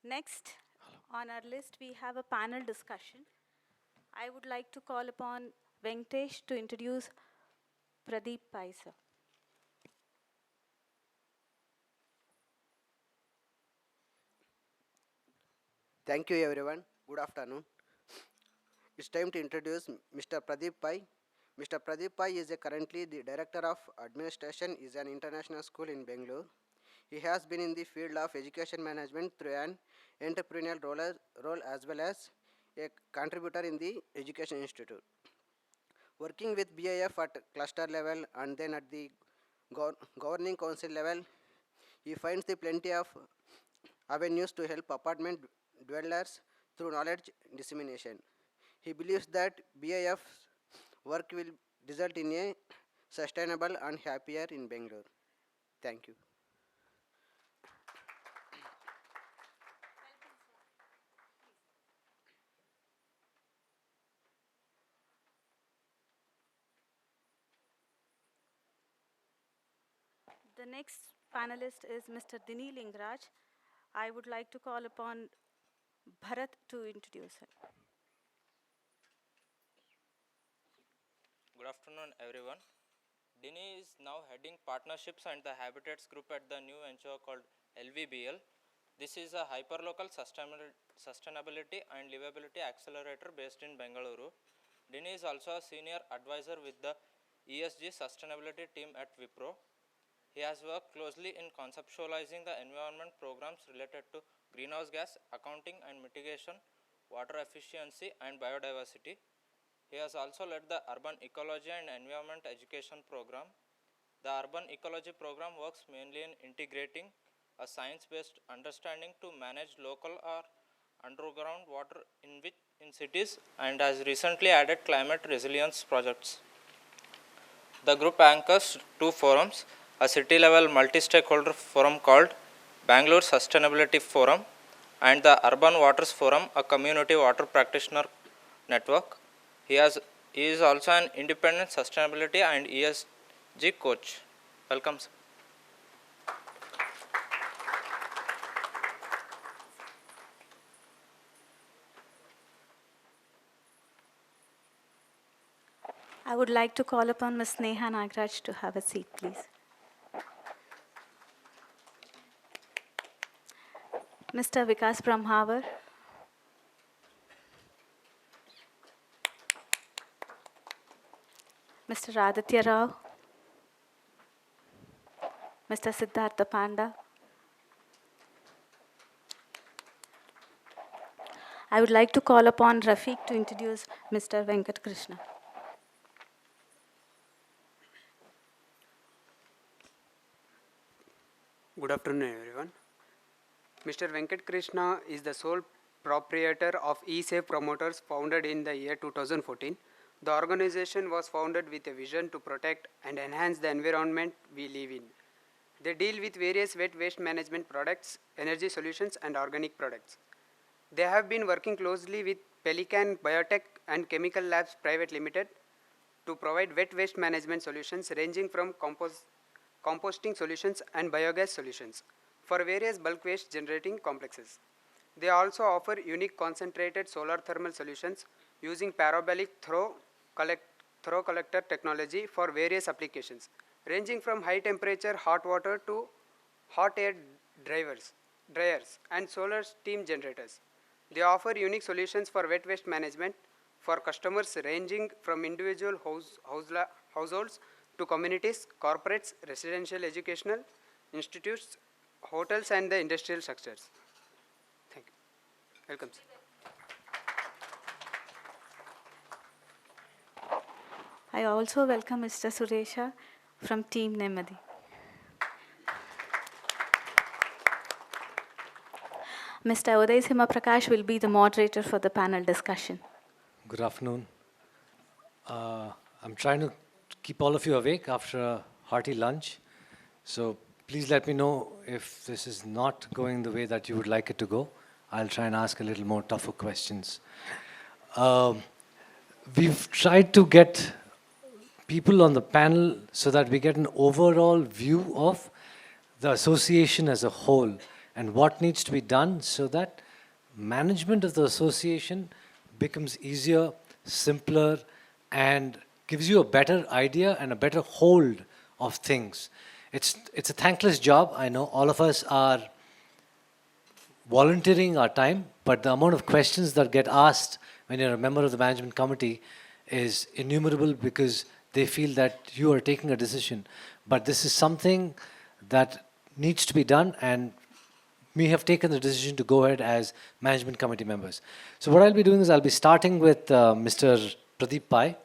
Next on our list, we have a panel discussion. I would like to call upon Venkatesh to introduce Pradeep Pai, sir. Thank you everyone. Good afternoon. It's time to introduce Mr. Pradeep Pai. Mr. Pradeep Pai is currently the Director of Administration is an international school in Bangalore. He has been in the field of education management through an entrepreneurial role as well as a contributor in the Education Institute. Working with BIF at cluster level and then at the governing council level, he finds the plenty of avenues to help apartment dwellers through knowledge dissemination. He believes that BIF's work will result in a sustainable and happier in Bangalore. Thank you. The next panelist is Mr. Dini Lingraj. I would like to call upon Bharat to introduce him. Good afternoon, everyone. Dini is now heading partnerships and the habitats group at the new venture called LVBL. This is a hyperlocal sustainability and livability accelerator based in Bengaluru. Dini is also a senior advisor with the ESG sustainability team at Wipro. He has worked closely in conceptualizing the environment programs related to greenhouse gas accounting and mitigation, water efficiency and biodiversity. He has also led the Urban Ecology and Environment Education program. The Urban Ecology program works mainly in integrating a science-based understanding to manage local or underground water in cities and has recently added climate resilience projects. The group anchors two forums, a city-level multi-stakeholder forum called Bangalore Sustainability Forum and the Urban Waters Forum, a community water practitioner network. He is also an independent sustainability and ESG coach. Welcome, sir. I would like to call upon Ms. Neha Nagraj to have a seat, please. Mr. Vikas Brahmavar. Mr. Aditya Rao. Mr. Siddhartha Panda. I would like to call upon Rafiq to introduce Mr. Venkat Krishna. Good afternoon, everyone. Mr. Venkat Krishna is the sole proprietor of eSafe Promoters, founded in the year 2014. The organization was founded with a vision to protect and enhance the environment we live in. They deal with various wet waste management products, energy solutions, and organic products. They have been working closely with Pelican Biotech and Chemical Labs Private Limited to provide wet waste management solutions ranging from composting solutions and biogas solutions for various bulk waste generating complexes. They also offer unique concentrated solar thermal solutions using parabolic throw collector technology for various applications, ranging from high temperature hot water to hot air dryers and solar steam generators. They offer unique solutions for wet waste management for customers ranging from individual households to communities, corporates, residential educational institutes, hotels and the industrial structures. Thank you. Welcome, sir. I also welcome Mr. Suresha from Team Nemadi. Mr. Uday Sima Prakash will be the moderator for the panel discussion. Good afternoon. I'm trying to keep all of you awake after a hearty lunch. So please let me know if this is not going the way that you would like it to go. I'll try and ask a little more tougher questions. We've tried to get people on the panel so that we get an overall view of the association as a whole and what needs to be done so that management of the association becomes easier, simpler, and gives you a better idea and a better hold of things. It's a thankless job. I know all of us are volunteering our time, but the amount of questions that get asked when you're a member of the management committee is innumerable because they feel that you are taking a decision. But this is something that needs to be done, and we have taken the decision to go ahead as management committee members. So what I'll be doing is I'll be starting with Mr. Pradeep Pai.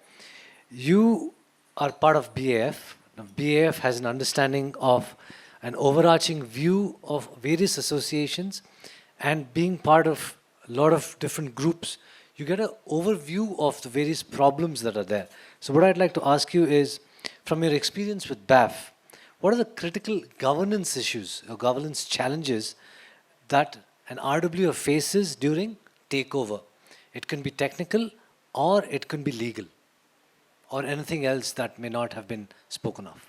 You are part of BAF. Now, BAF has an understanding of an overarching view of various associations, and being part of a lot of different groups, you get an overview of the various problems that are there. So what I'd like to ask you is, from your experience with BAF, what are the critical governance issues or governance challenges that an RWA faces during takeover? It can be technical or it can be legal or anything else that may not have been spoken of.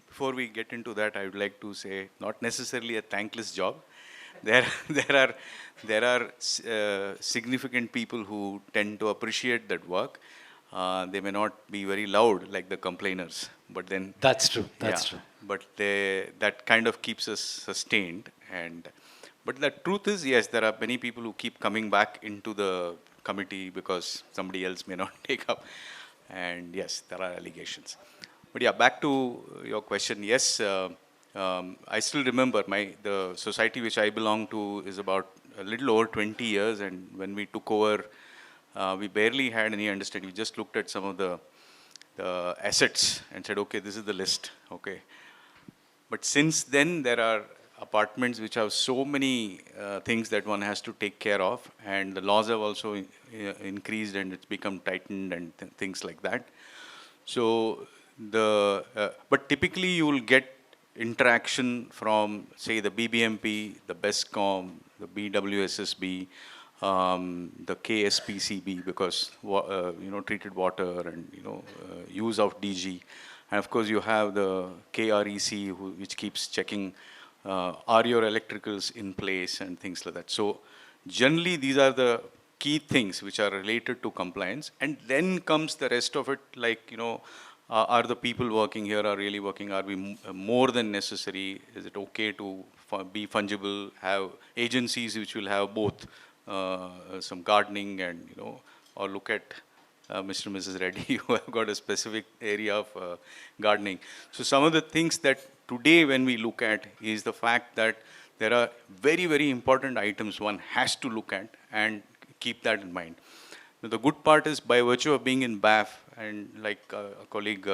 Before we get into that, I would like to say, not necessarily a thankless job. There are significant people who tend to appreciate that work. They may not be very loud like the complainers, but then That's true. That's true. But that kind of keeps us sustained. But the truth is, yes, there are many people who keep coming back into the committee because somebody else may not take up. And yes, there are allegations. But yeah, back to your question. Yes, I still remember the society which I belong to is about a little over 20 years, and when we took over, we barely had any understanding. We just looked at some of the assets and said, okay, this is the list. Okay, but since then there are apartments which have so many things that one has to take care of, and the laws have also increased and it's become tightened and things like that. So but typically you will get interaction from, say, the BBMP, the BESCOM, the BWSSB, the KSPCB, because treated water and use of DG, and of course you have the KREC, which keeps checking are your electricals in place and things like that. So generally these are the key things which are related to compliance, and then comes the rest of it, like are the people working here are really working? Are we more than necessary? Is it okay to be fungible? Have agencies which will have both some gardening and or look at Mr. and Mrs. Reddy who have got a specific area of gardening. So some of the things that today when we look at is the fact that there are very, very important items one has to look at and keep that in mind. Now, the good part is, by virtue of being in BAF, and like a colleague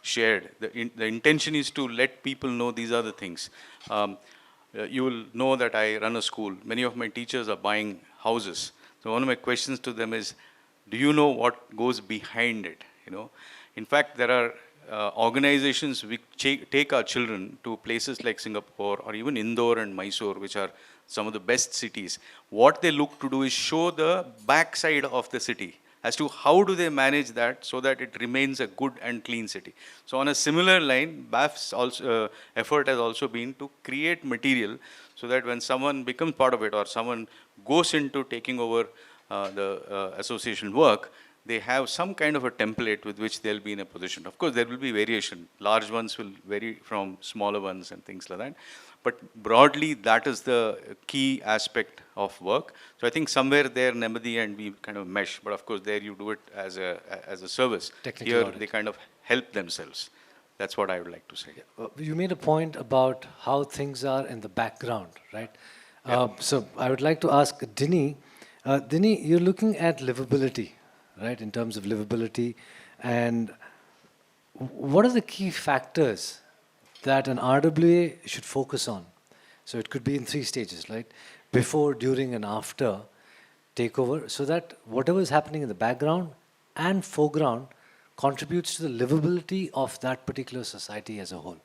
shared, the intention is to let people know these are the things. You will know that I run a school. Many of my teachers are buying houses. So one of my questions to them is, do you know what goes behind it? In fact, there are organizations which take our children to places like Singapore or even Indore and Mysore, which are some of the best cities. What they look to do is show the backside of the city as to how do they manage that so that it remains a good and clean city. So on a similar line, BAF's effort has also been to create material so that when someone becomes part of it or someone goes into taking over the association work, they have some kind of a template with which they'll be in a position. Of course, there will be variation. Large ones will vary from smaller ones and things like that. But broadly, that is the key aspect of work. So I think somewhere there, Nemadi and we kind of mesh. But of course, there you do it as a service. Technical Here, audit. they kind of help themselves. That's what I would like to say. You made a point about how things are in the background, right? So I would like to ask Dini. Dini, you're looking at livability, right, in terms of livability. And what are the key factors that an RWA should focus on? So it could be in 3 stages, right? Before, during, and after takeover, so that whatever is happening in the background and foreground contributes to the livability of that particular society as a whole.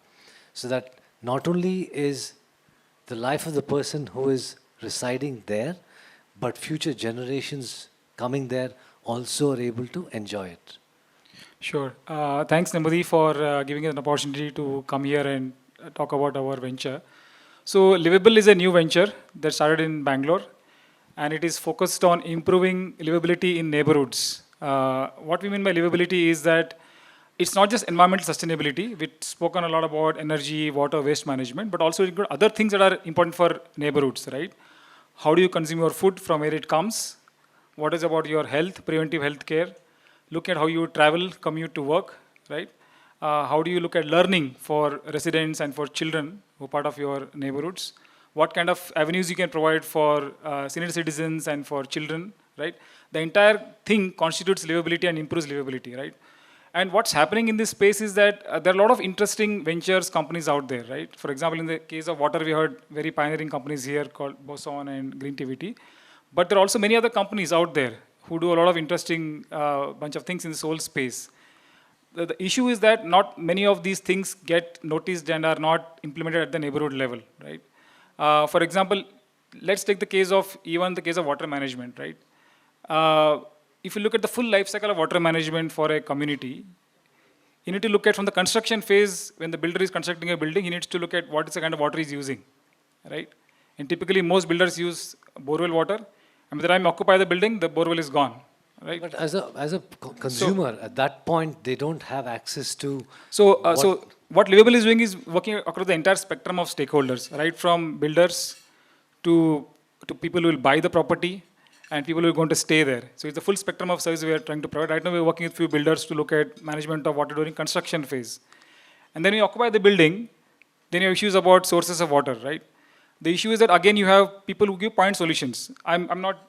So that not only is the life of the person who is residing there, but future generations coming there also are able to enjoy it. Sure. Thanks, Nemadi, for giving us an opportunity to come here and talk about our venture. So Livable is a new venture that started in Bangalore, and it is focused on improving livability in neighborhoods. What we mean by livability is that it's not just environmental sustainability. We've spoken a lot about energy, water, waste management, but also you've got other things that are important for neighborhoods, right? How do you consume your food from where it comes? What is about your health, preventive health care? Look at how you travel, commute to work, right? How do you look at learning for residents and for children who are part of your neighborhoods? What kind of avenues you can provide for senior citizens and for children, right? The entire thing constitutes livability and improves livability, right? And what's happening in this space is that there are a lot of interesting ventures companies out there, right? For example, in the case of water, we heard very pioneering companies here called Boson and Green TVT. But there are also many other companies out there who do a lot of interesting bunch of things in this whole space. The issue is that not many of these things get noticed and are not implemented at the neighborhood level, right? For example, let's take the case of water management, right? If you look at the full life cycle of water management for a community, you need to look at from the construction phase, when the builder is constructing a building, he needs to look at what is the kind of water he's using, right? And typically most builders use borewell water, and by the time you occupy the building, the borewell is gone, right? But as a consumer, at that point, they don't have access to. So what Livable is doing is working across the entire spectrum of stakeholders, right? From builders to people who will buy the property, and people who are going to stay there. So it's the full spectrum of service we are trying to provide. Right now we're working with few builders to look at management of water during construction phase. And then you occupy the building, then you have issues about sources of water, right? The issue is that again you have people who give point solutions.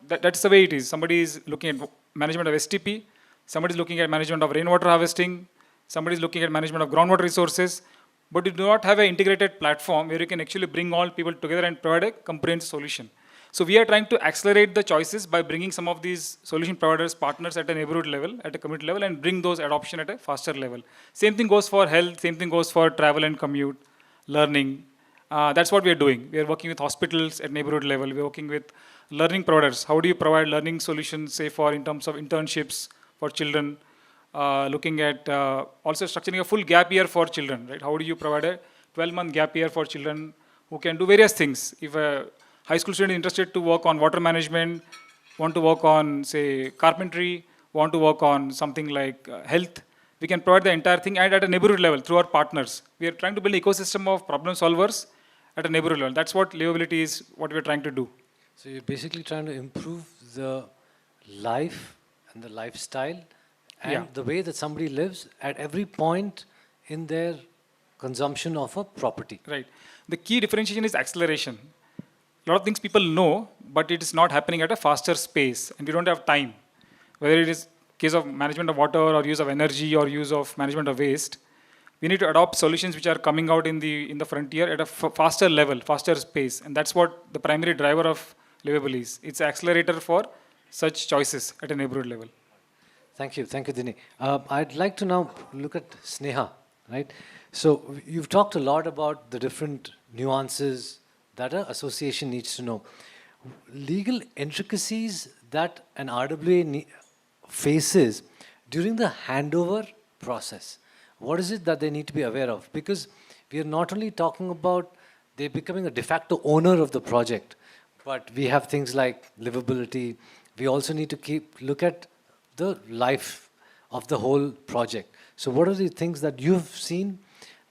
That's the way it is. Somebody is looking at management of STP, somebody is looking at management of rainwater harvesting, somebody is looking at management of groundwater resources, but you do not have an integrated platform where you can actually bring all people together and provide a comprehensive solution. So we are trying to accelerate the choices by bringing some of these solution providers, partners at a neighborhood level, at a community level, and bring those adoption at a faster level. Same thing goes for health, same thing goes for travel and commute, learning. That's what we are doing. We are working with hospitals at neighborhood level. We are working with learning providers. How do you provide learning solutions, say in terms of internships for children, looking at also structuring a full gap year for children, right? How do you provide a 12-month gap year for children who can do various things? If a high school student interested to work on water management, want to work on, say, carpentry, want to work on something like health, we can provide the entire thing, and at a neighborhood level through our partners. We are trying to build an ecosystem of problem solvers at a neighborhood level. That's what livability is, what we are trying to do. So you're basically trying to improve the life and the lifestyle and the way that somebody lives at every point in their consumption of a property. Right. The key differentiation is acceleration. A lot of things people know, but it is not happening at a faster space, and we don't have time. Whether it is case of management of water or use of energy or use of management of waste, we need to adopt solutions which are coming out in the frontier at a faster level, faster space, and that's what the primary driver of Livable is. It's an accelerator for such choices at a neighborhood level. Thank you, Dini. I'd like to now look at Sneha, right? So you've talked a lot about the different nuances that an association needs to know. Legal intricacies that an RWA faces during the handover process. What is it that they need to be aware of? Because we are not only talking about they becoming a de facto owner of the project, but we have things like livability. We also need to look at the life of the whole project. So what are the things that you've seen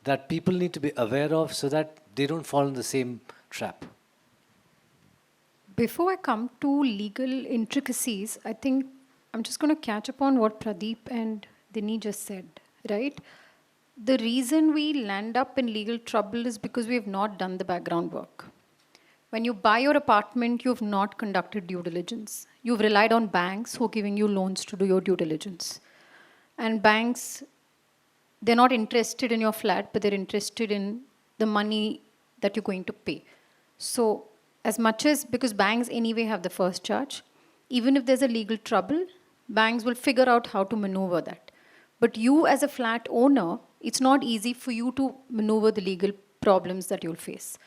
that people need to be aware of so that they don't fall in the same trap? Before I come to legal intricacies, I think I'm just going to catch up on what Pradeep and Dini just said, right? The reason we land up in legal trouble is because we have not done the background work. When you buy your apartment, you've not conducted due diligence. You've relied on banks who are giving you loans to do your due diligence. And banks, they're not interested in your flat, but they're interested in the money that you're going to pay. So as much as, because banks anyway have the first charge, even if there's a legal trouble, banks will figure out how to maneuver that. But you as a flat owner, it's not easy for you to maneuver the legal problems that you'll face.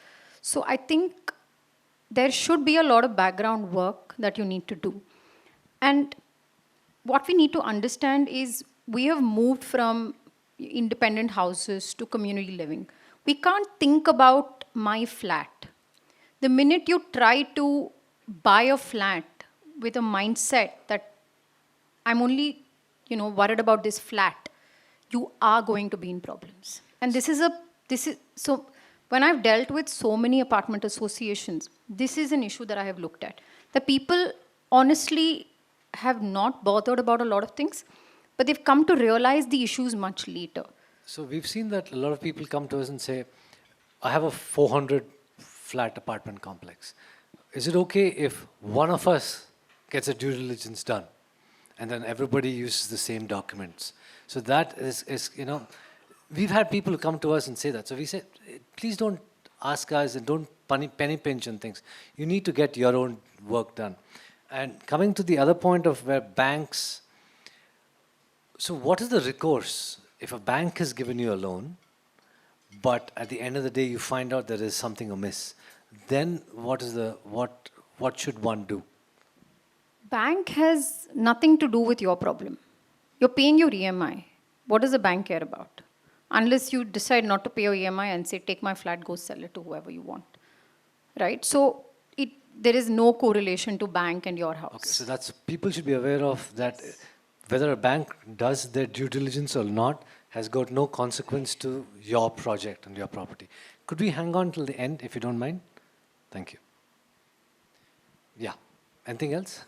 So I think there should be a lot of background work that you need to do. And what we need to understand is we have moved from independent houses to community living. We can't think about my flat. The minute you try to buy a flat with a mindset that I'm only, worried about this flat, you are going to be in problems. And so when I've dealt with so many apartment associations, this is an issue that I have looked at. The people honestly have not bothered about a lot of things, but they've come to realize the issues much later. So we've seen that a lot of people come to us and say, I have a 400 flat apartment complex. Is it okay if one of us gets a due diligence done and then everybody uses the same documents? So that is we've had people who come to us and say that. So we say, please don't ask us and don't penny pinch on things. You need to get your own work done. And coming to the other point of where banks, so what is the recourse if a bank has given you a loan, but at the end of the day you find out there is something amiss? Then what should one do? Bank has nothing to do with your problem. You're paying your EMI. What does the bank care about? Unless you decide not to pay your EMI and say, take my flat, go sell it to whoever you want. Right? So there is no correlation to bank and your house. Okay, so people should be aware of that. Whether a bank does their due diligence or not has got no consequence to your project and your property. Could we hang on till the end, if you don't mind? Thank you. Yeah. Anything else?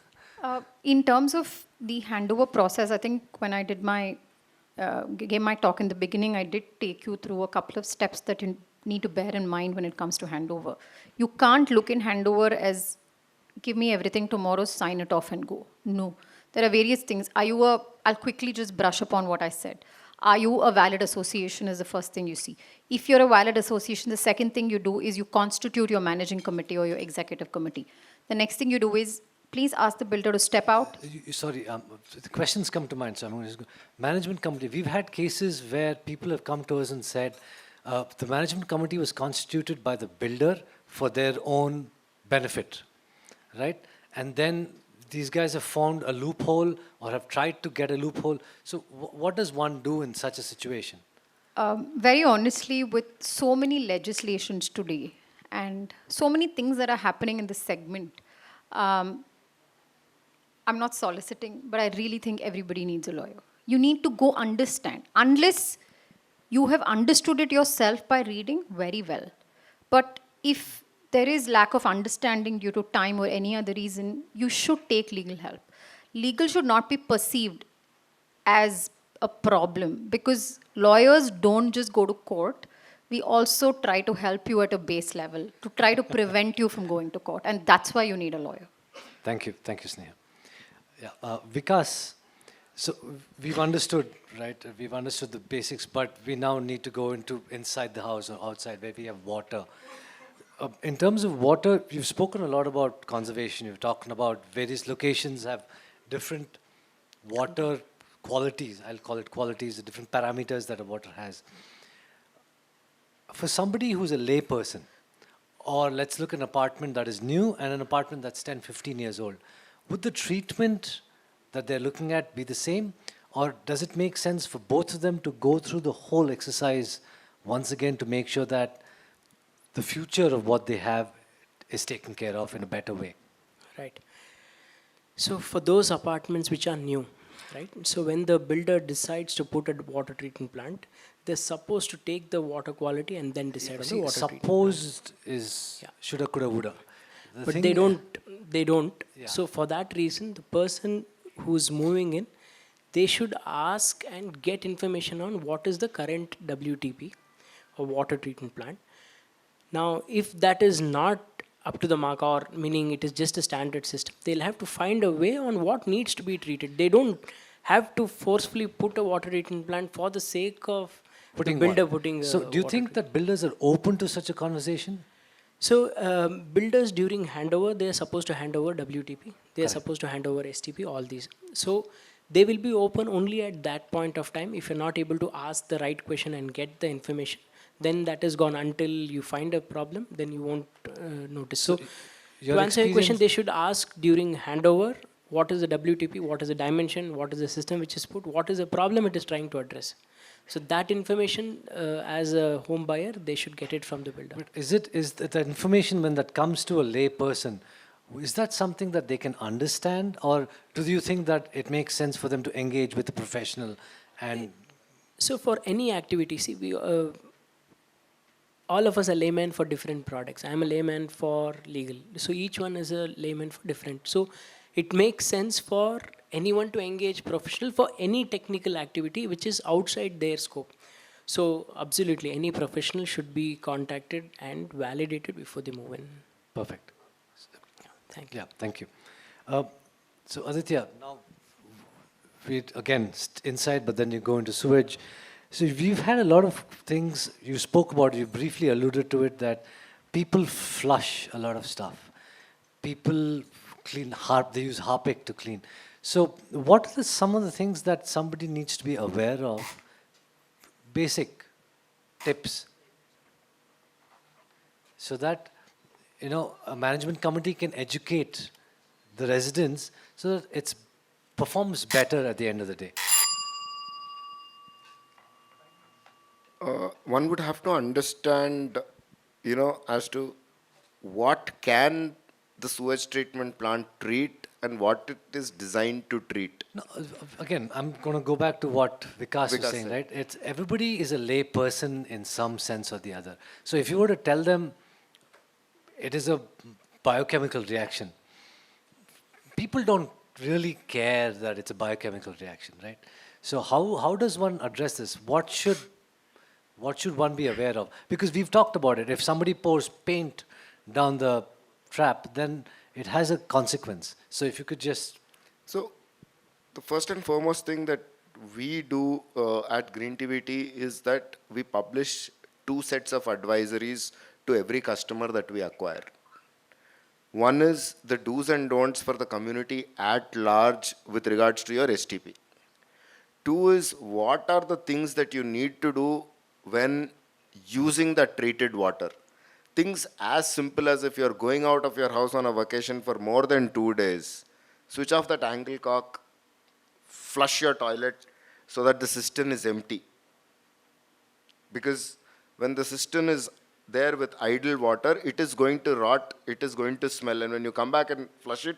In terms of the handover process, I think when I did gave my talk in the beginning, I did take you through a couple of steps that you need to bear in mind when it comes to handover. You can't look in handover as, give me everything tomorrow, sign it off and go. No. There are various things. I'll quickly just brush upon what I said. Are you a valid association is the first thing you see. If you're a valid association, the second thing you do is you constitute your managing committee or your executive committee. The next thing you do is, please ask the builder to step out. Sorry, the questions come to mind, so I'm going to just go. Management committee. We've had cases where people have come to us and said, the management committee was constituted by the builder for their own benefit, right? And then these guys have found a loophole or have tried to get a loophole. So what does one do in such a situation? Very honestly, with so many legislations today and so many things that are happening in this segment, I'm not soliciting, but I really think everybody needs a lawyer. You need to go understand. Unless you have understood it yourself by reading, very well. But if there is lack of understanding due to time or any other reason, you should take legal help. Legal should not be perceived as a problem because lawyers don't just go to court. We also try to help you at a base level to try to prevent you from going to court. And that's why you need a lawyer. Thank you. Thank you, Sneha. Yeah, Vikas, so we've understood, right? We've understood the basics, but we now need to go into inside the house or outside where we have water. In terms of water, you've spoken a lot about conservation. You've talked about various locations have different water qualities. I'll call it qualities, the different parameters that a water has. For somebody who's a layperson, or let's look at an apartment that is new and an apartment that's 10, 15 years old, would the treatment that they're looking at be the same? Or does it make sense for both of them to go through the whole exercise once again to make sure that the future of what they have is taken care of in a better way? Right. So for those apartments which are new, right? So when the builder decides to put a water treatment plant, they're supposed to take the water quality and then decide on the water treatment plant. Supposed is shoulda, coulda, woulda. But they don't. Yeah. So for that reason, the person who's moving in, they should ask and get information on what is the current WTP or water treatment plant. Now, if that is not up to the mark, or meaning it is just a standard system, they'll have to find a way on what needs to be treated. They don't have to forcefully put a water treatment plant for the sake of the builder putting. So, do you think that builders are open to such a conversation? So, builders during handover, they are supposed to hand over WTP. They are supposed to hand over STP, all these. So, they will be open only at that point of time. If you're not able to ask the right question and get the information, then that is gone. Until you find a problem, then you won't notice. So, to answer your question, they should ask during handover, what is the WTP, what is the dimension, what is the system which is put, what is the problem it is trying to address. So that information, as a home buyer, they should get it from the builder. But is the information when that comes to a lay person, is that something that they can understand, or do you think that it makes sense for them to engage with a professional? And So for any activity, see, all of us are laymen for different products. I'm a layman for legal. So each one is a layman for different. So it makes sense for anyone to engage professional for any technical activity which is outside their scope. So absolutely, any professional should be contacted and validated before they move in. perfect. Thank you. Yeah, thank you. So Aditya, now we again inside, but then you go into sewage. So we've had a lot of things you spoke about. You briefly alluded to it that people flush a lot of stuff. People clean they use Harpic to clean. So what are some of the things that somebody needs to be aware of? Basic tips, so that a management committee can educate the residents so that it performs better at the end of the day. One would have to understand, as to what can the sewage treatment plant treat and what it is designed to treat. No, again, I'm going to go back to what Vikas was Vikas saying, said. right? It's everybody is a lay person in some sense or the other. So if you were to tell them it is a biochemical reaction, people don't really care that it's a biochemical reaction, right? So how does one address this? What should one be aware of? Because we've talked about it. If somebody pours paint down the trap, then it has a consequence. So if you could just... So the first and foremost thing that we do at Green TVT is that we publish 2 sets of advisories to every customer that we acquire. One is the do's and don'ts for the community at large with regards to your STP. 2 is what are the things that you need to do when using the treated water. Things as simple as if you're going out of your house on a vacation for more than 2 days, switch off that angle cock, flush your toilet so that the cistern is empty. Because when the cistern is there with idle water, it is going to rot, it is going to smell, and when you come back and flush it,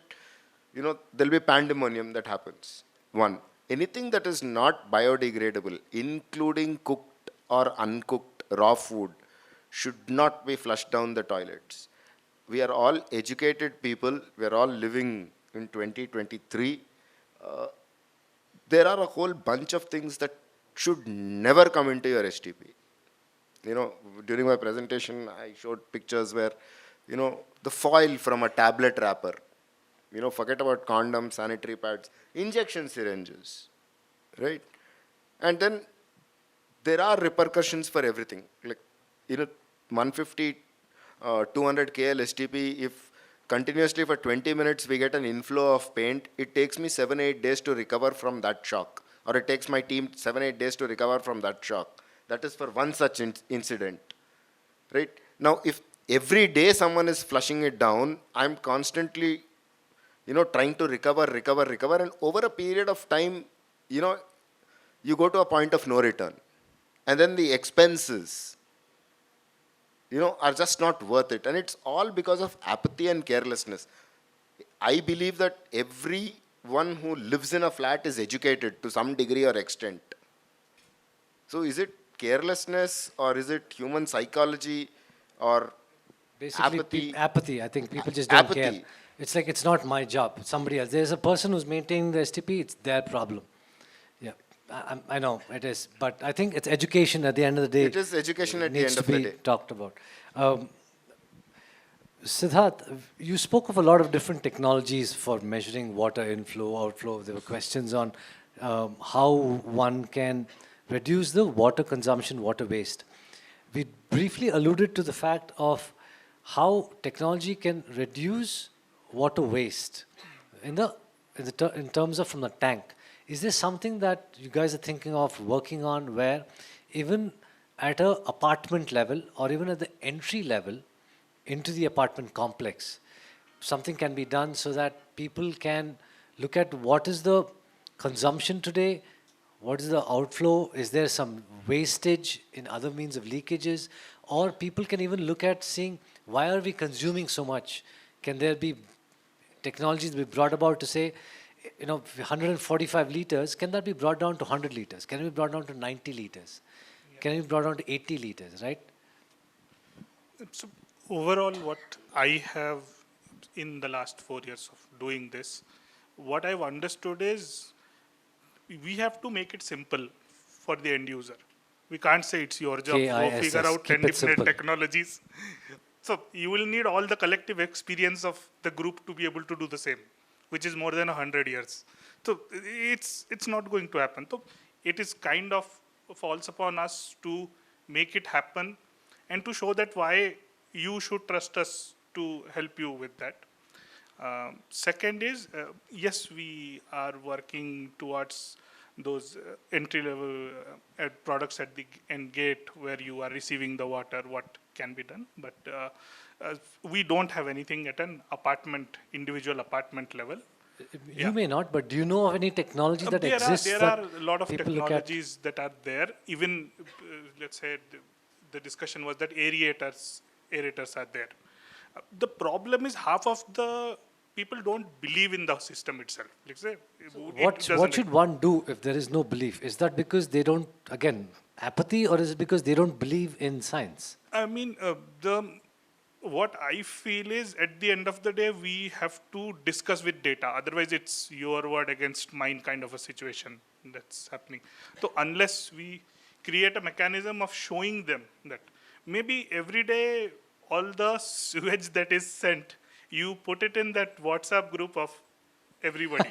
there'll be pandemonium that happens. One, anything that is not biodegradable, including cooked or uncooked raw food, should not be flushed down the toilets. We are all educated people, we are all living in 2023. There are a whole bunch of things that should never come into your STP. During my presentation, I showed pictures where, the foil from a tablet wrapper, forget about condoms, sanitary pads, injection syringes, right? And then there are repercussions for everything. Like, 150, 200 KL STP, if continuously for 20 minutes we get an inflow of paint, it takes me 7-8 days to recover from that shock. Or it takes my team 7-8 days to recover from that shock. That is for one such incident, right? Now, if every day someone is flushing it down, I'm constantly, trying to recover, and over a period of time, you go to a point of no return. And then the expenses, are just not worth it. And it's all because of apathy and carelessness. I believe that everyone who lives in a flat is educated to some degree or extent. So is it carelessness, or is it human psychology, or Basically, apathy? Apathy. I think people just don't Apathy. care. It's like it's not my job. Somebody else. There's a person who's maintaining the STP. It's their problem. Yeah, I know it is, but I think it's education at the end of the day. It is education at the needs end of to the be day. talked about. Siddharth, you spoke of a lot of different technologies for measuring water inflow, outflow. There were questions on how one can reduce the water consumption, water waste. We briefly alluded to the fact of how technology can reduce water waste in terms of from the tank. Is there something that you guys are thinking of working on where even at a apartment level or even at the entry level into the apartment complex, something can be done so that people can look at what is the consumption today, What is the outflow? Is there some wastage in other means of leakages? Or people can even look at seeing, why are we consuming so much? Can there be technologies be brought about to say, 145 liters, can that be brought down to 100 liters? Can it be brought down to 90 liters? Can it be brought down to 80 liters, right? So overall, what I have in the last 4 years of doing this, what I've understood is we have to make it simple for the end user. We can't say it's your job to go figure out 10 different technologies. So you will need all the collective experience of the group to be able to do the same, which is more than 100 years. So it's not going to happen. So it is kind of falls upon us to make it happen and to show that why you should trust us to help you with that. Second is, yes, we are working towards those entry-level products at the end gate where you are receiving the water, what can be done. But we don't have anything at an individual apartment level. You may not, but do you know of any technology that exists? There are a lot of technologies that are there. Even, let's say, the discussion was that aerators are there. The problem is half of the people don't believe in the system itself. Let's say, what should one do if there is no belief? Is that because they don't, again, apathy, or is it because they don't believe in science? I mean, what I feel is at the end of the day, we have to discuss with data. Otherwise, it's your word against mine kind of a situation that's happening. So unless we create a mechanism of showing them that maybe every day, all the sewage that is sent, you put it in that WhatsApp group of everybody.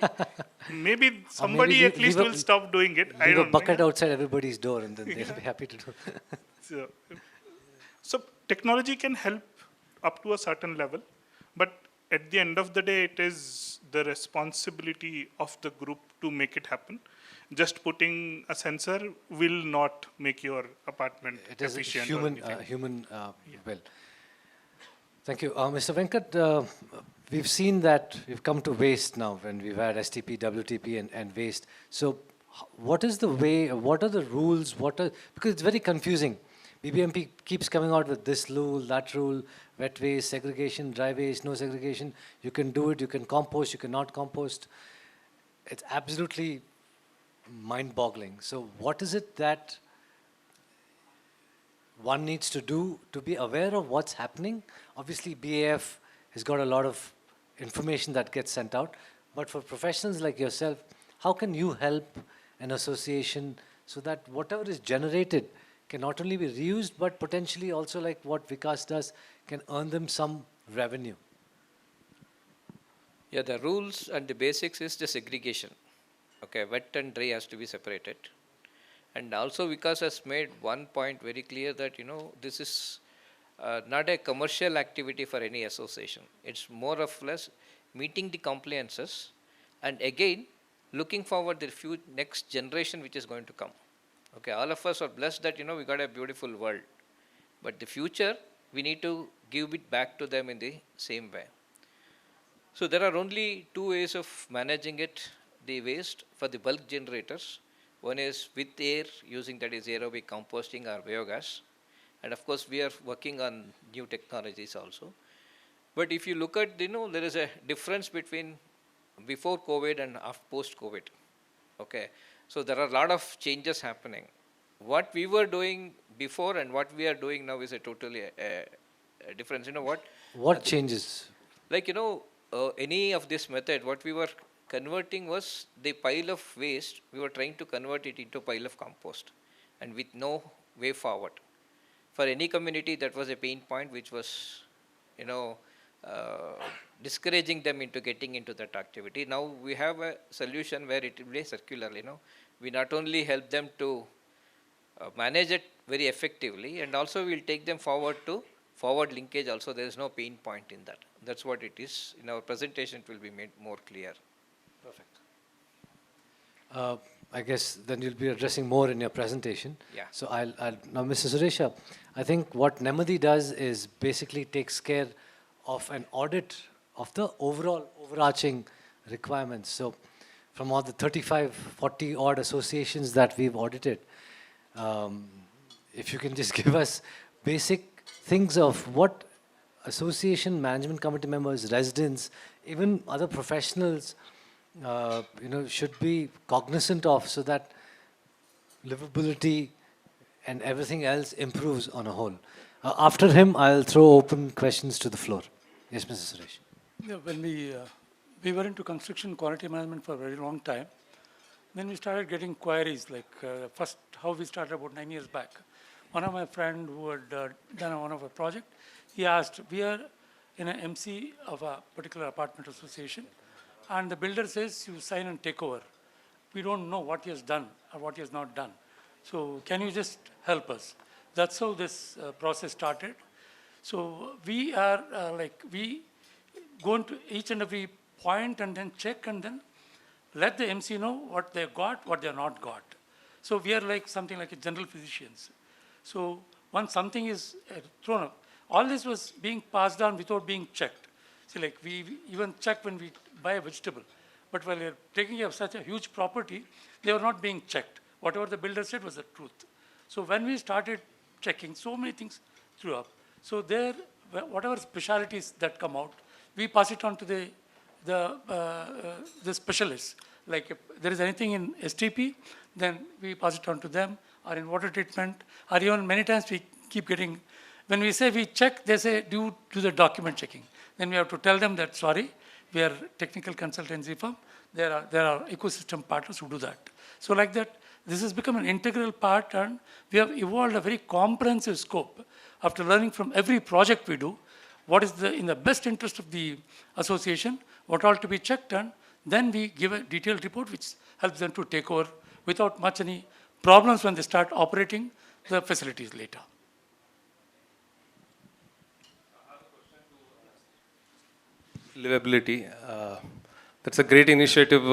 Maybe somebody at least will stop doing it. Leave a bucket outside everybody's door and then they'll be happy to do it. So technology can help up to a certain level, but at the end of the day, it is the responsibility of the group to make it happen. Just putting a sensor will not make your apartment efficient. It is human will. Thank you. Mr. Venkat, we've seen that we've come to waste now when we've had STP, WTP and waste. So what is the way, what are the rules, because it's very confusing. BBMP keeps coming out with this rule, that rule, wet waste, segregation, dry waste, no segregation. You can do it, you can compost, you cannot compost. It's absolutely mind-boggling. So what is it that one needs to do to be aware of what's happening? Obviously, BAF has got a lot of information that gets sent out. But for professionals like yourself, how can you help an association so that whatever is generated can not only be reused, but potentially also, like what Vikas does, can earn them some revenue? Yeah, the rules and the basics is the segregation. Okay, wet and dry has to be separated. And also Vikas has made one point very clear that, this is not a commercial activity for any association. It's more or less meeting the compliances and again, looking forward to the next generation which is going to come. Okay, all of us are blessed that, we got a beautiful world. But the future, we need to give it back to them in the same way. So there are only two ways of managing it, the waste for the bulk generators. One is with air, using that is aerobic composting or biogas. And of course, we are working on new technologies also. But if you look at, there is a difference between before COVID and post-COVID. Okay. So there are a lot of changes happening. What we were doing before and what we are doing now is a totally difference. What changes? Like, any of this method, what we were converting was the pile of waste, we were trying to convert it into a pile of compost and with no way forward. For any community, that was a pain point which was, discouraging them into getting into that activity. Now we have a solution where it will be circular, We not only help them to manage it very effectively and also we'll take them forward to forward linkage also. There is no pain point in that. That's what it is. In our presentation, it will be made more clear. Perfect. I guess then you'll be addressing more in your presentation. Yeah. So now, Mr. Suresha, I think what Nemadi does is basically takes care of an audit of the overall overarching requirements. So from all the 35, 40 odd associations that we've audited, if you can just give us basic things of what association management committee members, residents, even other professionals, should be cognizant of, so that livability and everything else improves on a whole. After him, I'll throw open questions to the floor. Yes, Mr. Suresh. Yeah, when we were into construction quality management for a very long time, then we started getting queries, like first how we started about 9 years back. One of my friend who had done one of a project, he asked, we are in an MC of a particular apartment association, and the builder says you sign and take over. We don't know what he has done or what he has not done. So can you just help us? That's how this process started. So we are we go into each and every point and then check and then let the MC know what they got, what they are not got. So we are like something like a general physicians. So once something is thrown up, all this was being passed on without being checked. See, like we even check when we buy a vegetable. But while you're taking care of such a huge property, they were not being checked. Whatever the builder said was the truth. So when we started checking, so many things threw up. So there, whatever specialities that come out, we pass it on to the specialists. Like if there is anything in STP, then we pass it on to them, or in water treatment, or even many times we keep getting, when we say we check, they say do the document checking. Then we have to tell them that, sorry, we are technical consultancy firm. There are ecosystem partners who do that. So like that, this has become an integral part, and we have evolved a very comprehensive scope after learning from every project we do, what is in the best interest of the association, what all to be checked, and then we give a detailed report which helps them to take over without much any problems when they start operating the facilities later. Livability. That's a great initiative,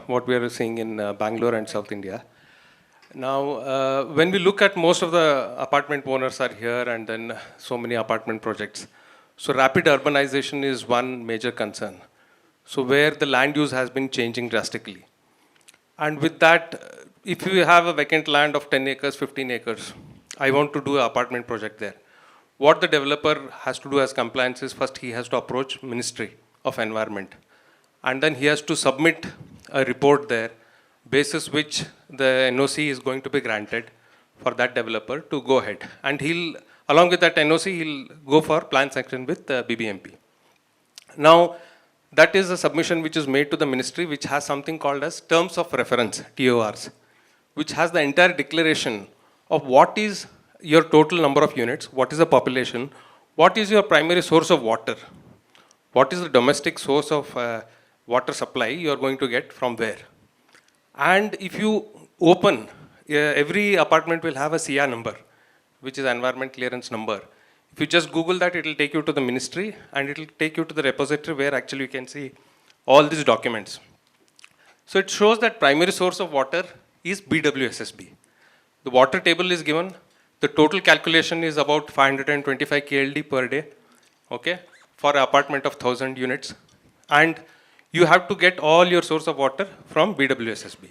what we are seeing in Bangalore and South India. Now, when we look at most of the apartment owners are here and then so many apartment projects. So rapid urbanization is one major concern. So where the land use has been changing drastically. And with that, if you have a vacant land of 10 acres, 15 acres, I want to do an apartment project there. What the developer has to do as compliance is first he has to approach Ministry of Environment. And then he has to submit a report there, basis which the NOC is going to be granted for that developer to go ahead. And he'll, along with that NOC, he'll go for plan sanction with BBMP. Now, that is a submission which is made to the ministry, which has something called as terms of reference, TORs, which has the entire declaration of what is your total number of units, what is the population, what is your primary source of water, what is the domestic source of water supply you are going to get from where. And if you open, every apartment will have a CIA number, which is environment clearance number. If you just Google that, it will take you to the ministry and it will take you to the repository where actually you can see all these documents. So it shows that primary source of water is BWSSB. The water table is given. The total calculation is about 525 KLD per day, okay, for an apartment of 1,000 units. And you have to get all your source of water from BWSSB.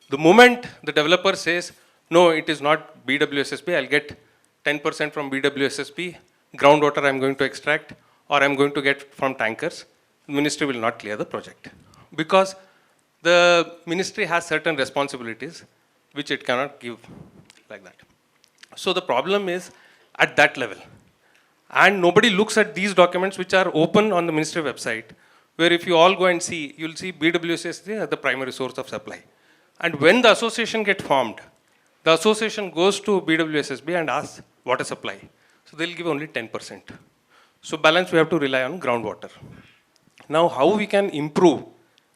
The moment the developer says, no, it is not BWSSB, I'll get 10% from BWSSB, groundwater I'm going to extract, or I'm going to get from tankers, the ministry will not clear the project. Because the ministry has certain responsibilities which it cannot give like that. So the problem is at that level. And nobody looks at these documents which are open on the ministry website, where if you all go and see, you'll see BWSSB as the primary source of supply. And when the association gets formed, the association goes to BWSSB and asks water supply. So they'll give only 10%. So balance we have to rely on groundwater. Now how we can improve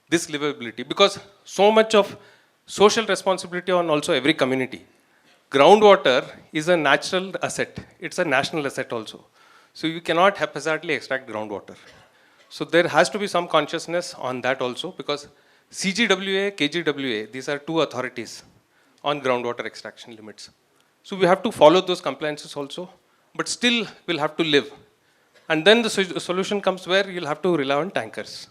this livability? Because so much of social responsibility on also every community. Groundwater is a natural asset. It's a national asset also. So you cannot haphazardly extract groundwater. So there has to be some consciousness on that also, because CGWA, KGWA, these are two authorities on groundwater extraction limits. So we have to follow those compliances also, but still we'll have to live. And then the solution comes where you'll have to rely on tankers.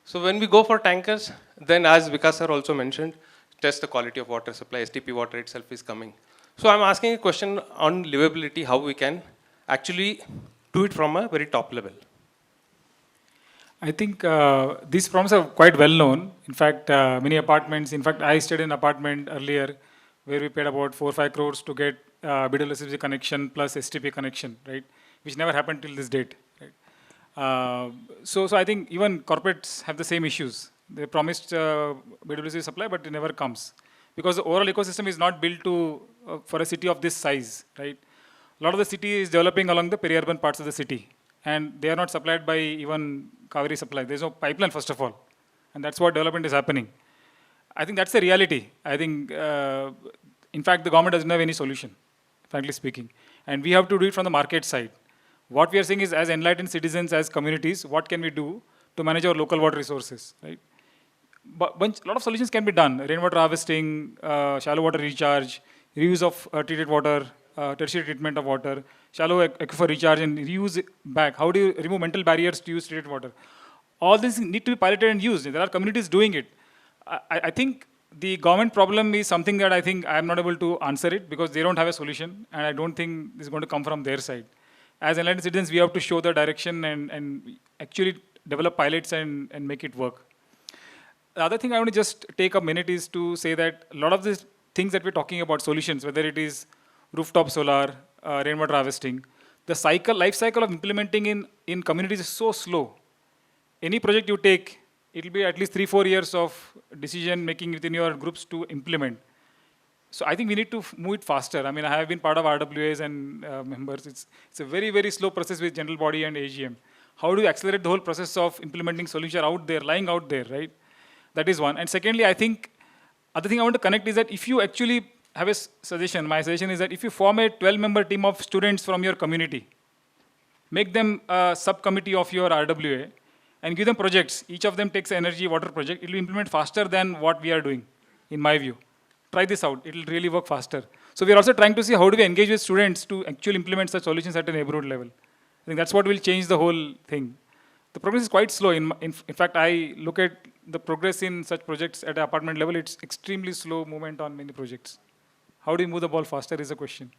So when we go for tankers, then as Vikas sir also mentioned, test the quality of water supply, STP water itself is coming. So I'm asking a question on livability, how we can actually do it from a very top level. I think these problems are quite well known. In fact, many apartments, in fact, I stayed in an apartment earlier where we paid about 4 or 5 crores to get BWSSB connection plus STP connection, right? Which never happened till this date, right? So I think even corporates have the same issues. They promised BWSSB supply, but it never comes because the overall ecosystem is not built to for a city of this size, right? A lot of the city is developing along the peri-urban parts of the city, and they are not supplied by even Kaveri supply. There's no pipeline, first of all, and that's what development is happening. I think that's the reality. I think, in fact, the government doesn't have any solution, frankly speaking, and we have to do it from the market side. What we are saying is, as enlightened citizens, as communities, what can we do to manage our local water resources, right? But a lot of solutions can be done. Rainwater harvesting, shallow water recharge, reuse of treated water, tertiary treatment of water, shallow aquifer recharge and reuse it back. How do you remove mental barriers to use treated water? All these need to be piloted and used. There are communities doing it. I think the government problem is something that I think I am not able to answer it because they don't have a solution, and I don't think this is going to come from their side. As enlightened citizens, we have to show the direction and actually develop pilots and make it work. The other thing I want to just take a minute is to say that a lot of these things that we're talking about, solutions, whether it is rooftop solar, rainwater harvesting, the life cycle of implementing in communities is so slow. Any project you take, it will be at least 3-4 years of decision making within your groups to implement. So I think we need to move it faster. I mean, I have been part of RWAs and members. It's a very, very slow process with general body and AGM. How do you accelerate the whole process of implementing solution out there, lying out there, right? That is one. And secondly, I think other thing I want to connect is that if you actually have a suggestion, my suggestion is that if you form a 12-member team of students from your community, make them a subcommittee of your RWA, and give them projects. Each of them takes an energy water project. It will implement faster than what we are doing, in my view. Try this out. It will really work faster. So we are also trying to see how do we engage with students to actually implement such solutions at a neighborhood level. I think that's what will change the whole thing. The progress is quite slow. In fact, I look at the progress in such projects at an apartment level. It's extremely slow movement on many projects. How do you move the ball faster is a question.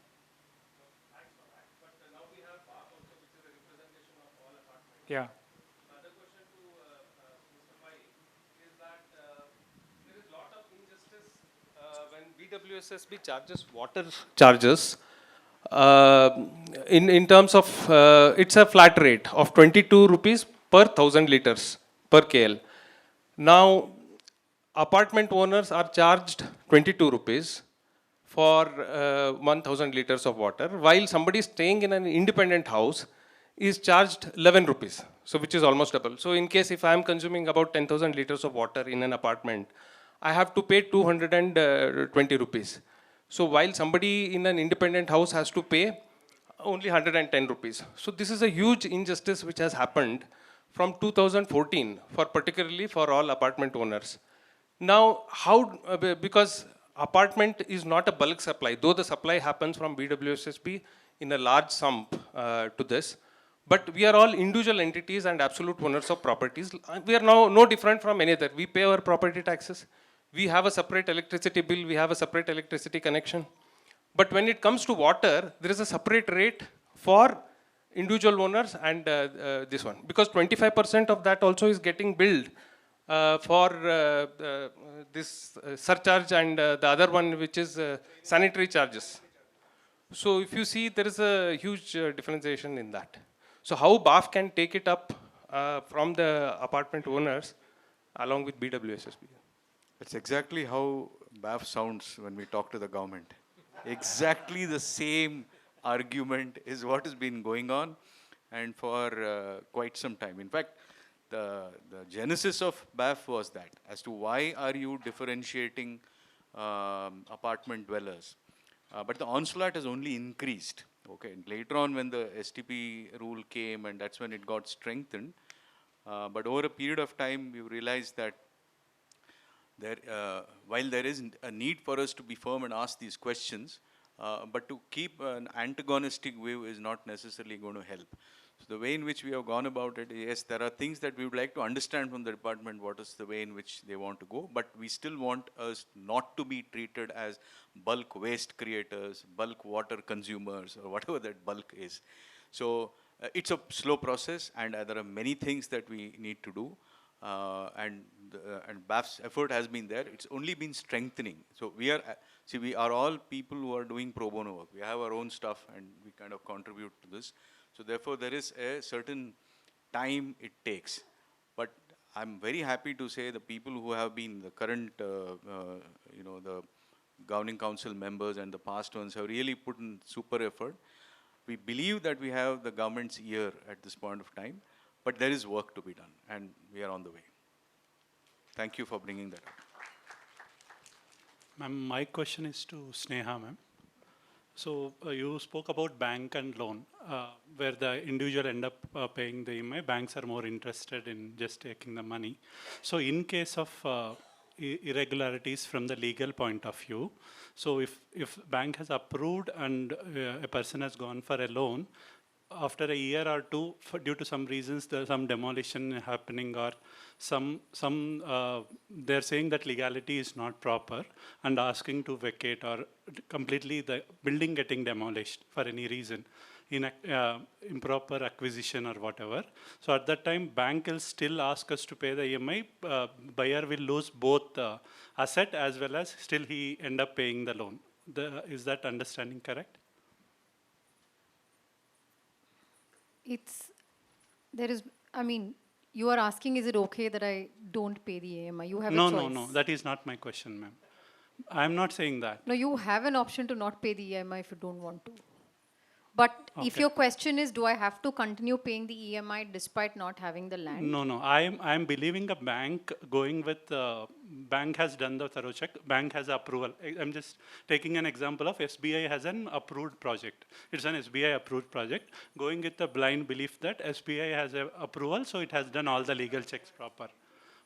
Yeah. BWSSB charges water charges in terms of it's a flat rate of 22 rupees per 1000 liters per KL. Now apartment owners are charged 22 rupees for 1000 liters of water, while somebody staying in an independent house is charged 11 rupees, so which is almost double. So in case if I am consuming about 10,000 liters of water in an apartment, I have to pay 220 rupees. So while somebody in an independent house has to pay only 110 rupees. So this is a huge injustice which has happened from 2014 for particularly for all apartment owners. Now how, because apartment is not a bulk supply, though the supply happens from BWSSB in a large sum to this, but we are all individual entities and absolute owners of properties. We are now no different from any other. We pay our property taxes. We have a separate electricity bill. We have a separate electricity connection. But when it comes to water, there is a separate rate for individual owners and this one. Because 25% of that also is getting billed for this surcharge and the other one which is sanitary charges. So if you see, there is a huge differentiation in that. So how BAF can take it up from the apartment owners along with BWSSB? That's exactly how BAF sounds when we talk to the government. Exactly the same argument is what has been going on and for quite some time. In fact, the genesis of BAF was that as to why are you differentiating apartment dwellers. But the onslaught has only increased. Okay, and later on when the STP rule came and that's when it got strengthened. But over a period of time, we realized that while there is a need for us to be firm and ask these questions, but to keep an antagonistic view is not necessarily going to help. So the way in which we have gone about it, yes, there are things that we would like to understand from the department, what is the way in which they want to go, but we still want us not to be treated as bulk waste creators, bulk water consumers, or whatever that bulk is. So it's a slow process, and there are many things that we need to do. And BAF's effort has been there. It's only been strengthening. So we are, see, we are all people who are doing pro bono work. We have our own stuff, and we kind of contribute to this. So therefore, there is a certain time it takes. But I'm very happy to say the people who have been the current, the governing council members and the past ones have really put in super effort. We believe that we have the government's ear at this point of time, but there is work to be done, and we are on the way. Thank you for bringing that up. Ma'am, my question is to Sneha, ma'am. So you spoke about bank and loan, where the individual end up paying the EMI. Banks are more interested in just taking the money. So in case of irregularities from the legal point of view, so if bank has approved and a person has gone for a loan, after a year or two, due to some reasons, there's some demolition happening, or they're saying that legality is not proper and asking to vacate, or completely the building getting demolished for any reason, in improper acquisition or whatever. So at that time, bank will still ask us to pay the EMI. Buyer will lose both the asset as well as still he end up paying the loan. Is that understanding correct? You are asking, is it okay that I don't pay the EMI? You have a choice. No, that is not my question, ma'am. I'm not saying that. No, you have an option to not pay the EMI if you don't want to. But if your question is, do I have to continue paying the EMI despite not having the land? No. I'm believing a bank going with, bank has done the thorough check, bank has approval. I'm just taking an example of SBI has an approved project. It's an SBI approved project, going with the blind belief that SBI has a approval, so it has done all the legal checks proper.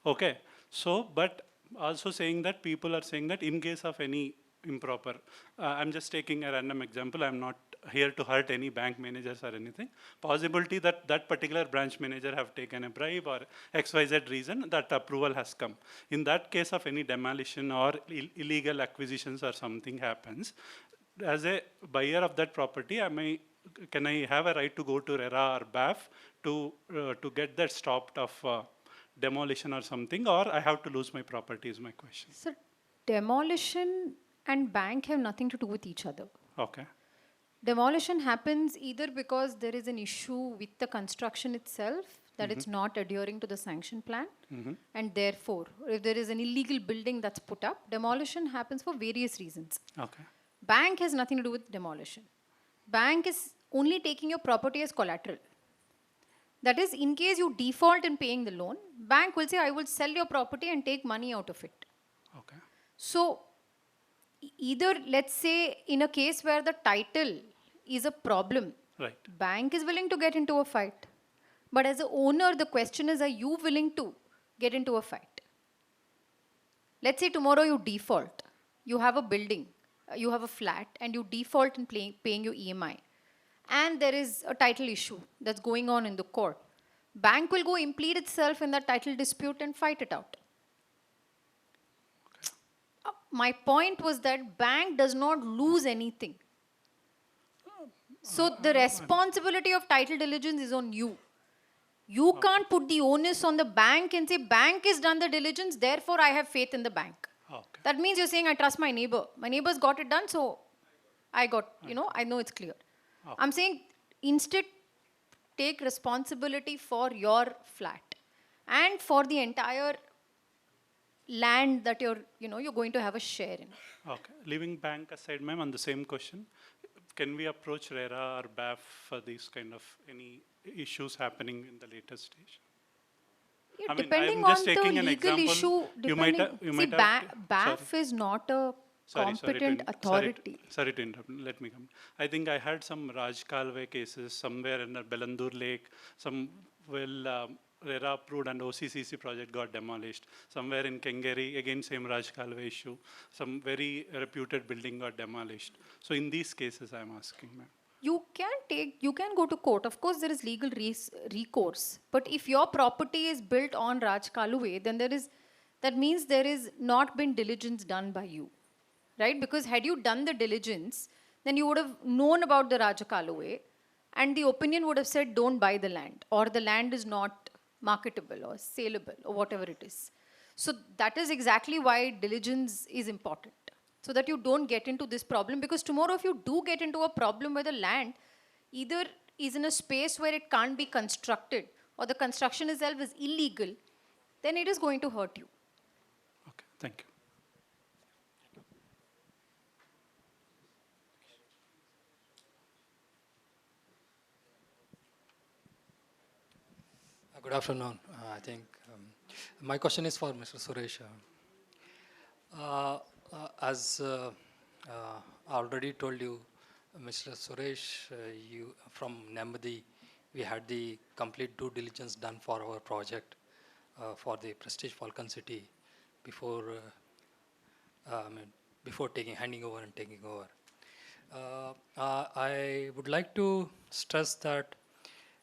Okay, so, but also saying that people are saying that in case of any improper, I'm just taking a random example, I'm not here to hurt any bank managers or anything. Possibility that that particular branch manager have taken a bribe or XYZ reason, that approval has come. In that case of any demolition or illegal acquisitions or something happens, as a buyer of that property, can I have a right to go to RERA or BAF to get that stopped of demolition or something, or I have to lose my property is my question. Sir, demolition and bank have nothing to do with each other. Okay. Demolition happens either because there is an issue with the construction itself, that it's not adhering to the sanction plan, and therefore, if there is an illegal building that's put up, demolition happens for various reasons. Okay. Bank has nothing to do with demolition. Bank is only taking your property as collateral. That is, in case you default in paying the loan, bank will say, I will sell your property and take money out of it. Okay. So, either, let's say, in a case where the title is a problem, right, bank is willing to get into a fight. But as an owner, the question is, are you willing to get into a fight? Let's say tomorrow you default. You have a building, you have a flat, and you default in paying your EMI. And there is a title issue that's going on in the court. Bank will go implead itself in that title dispute and fight it out. My point was that bank does not lose anything. So the responsibility of title diligence is on you. You can't put the onus on the bank and say, bank has done the diligence, therefore I have faith in the bank. Okay. That means you're saying, I trust my neighbor. My neighbor's got it done, so I know it's clear. Okay. I'm saying, instead, take responsibility for your flat and for the entire land that you're going to have a share in. Okay. Leaving bank aside, ma'am, on the same question, can we approach RERA or BAF for these kind of any issues happening in the later stage? Yeah, depending on the legal issue, BAF is not a competent authority. Sorry to interrupt. Let me come. I think I had some Raj Kalve cases somewhere in the Belandur Lake. RERA approved and OCCC project got demolished. Somewhere in Kengeri, again same Raj Kalve issue. Some very reputed building got demolished. So in these cases, I'm asking, ma'am. you can go to court. Of course, there is legal recourse. But if your property is built on Raj Kaluwe, then that means there is not been diligence done by you, right? Because had you done the diligence, then you would have known about the Raj Kaluwe, and the opinion would have said, don't buy the land, or the land is not marketable or saleable, or whatever it is. So that is exactly why diligence is important, so that you don't get into this problem. Because tomorrow, if you do get into a problem where the land either is in a space where it can't be constructed, or the construction itself is illegal, then it is going to hurt you. Okay, thank you. Good afternoon. I think my question is for Mr. Suresh. As I already told you, Mr. Suresh, you from Nambadi, we had the complete due diligence done for our project for the Prestige Falcon City before before handing over and taking over. I would like to stress that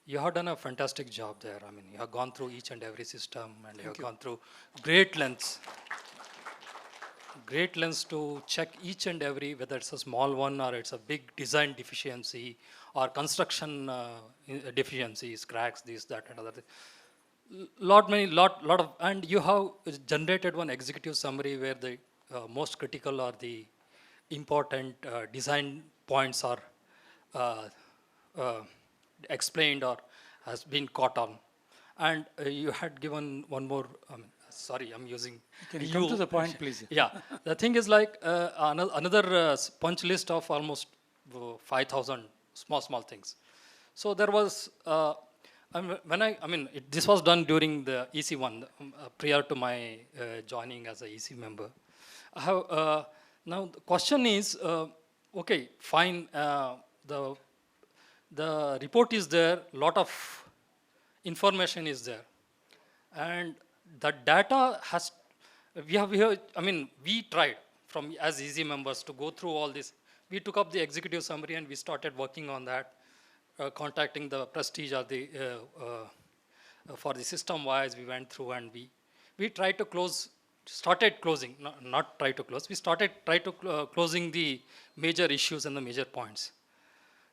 you have done a fantastic job there. I mean, you have gone through each and every system, and you have gone through great lengths to check each and every, whether it's a small one or it's a big design deficiency or construction deficiencies, cracks, this, that, and other thing. Lot of, and you have generated one executive summary where the most critical or the important design points are explained or has been caught on. And you had given one more, sorry, I'm using Can you come to the point, please? Yeah, the thing is like another punch list of almost 5,000 small things. So there was, this was done during the EC one, prior to my joining as a EC member. I have, now the question is, okay, fine, the report is there, lot of information is there, and the data has, we tried from as EZ members to go through all this. We took up the executive summary and we started working on that, contacting the Prestige or the, for the system wise, we went through and we tried to started closing, not try to close, we started closing the major issues and the major points.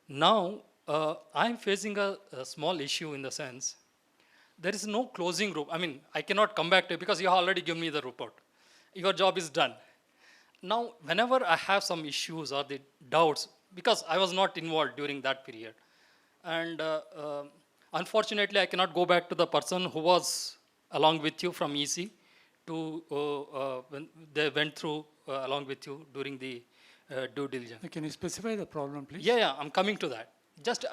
Now, I'm facing a small issue in the sense, there is no closing group. I mean, I cannot come back to it because you have already given me the report. Your job is done. Now, whenever I have some issues or the doubts, because I was not involved during that period, and unfortunately, I cannot go back to the person who was along with you from EC to when they went through along with you during the due diligence. Can you specify the problem, please? Yeah, I'm coming to that. Just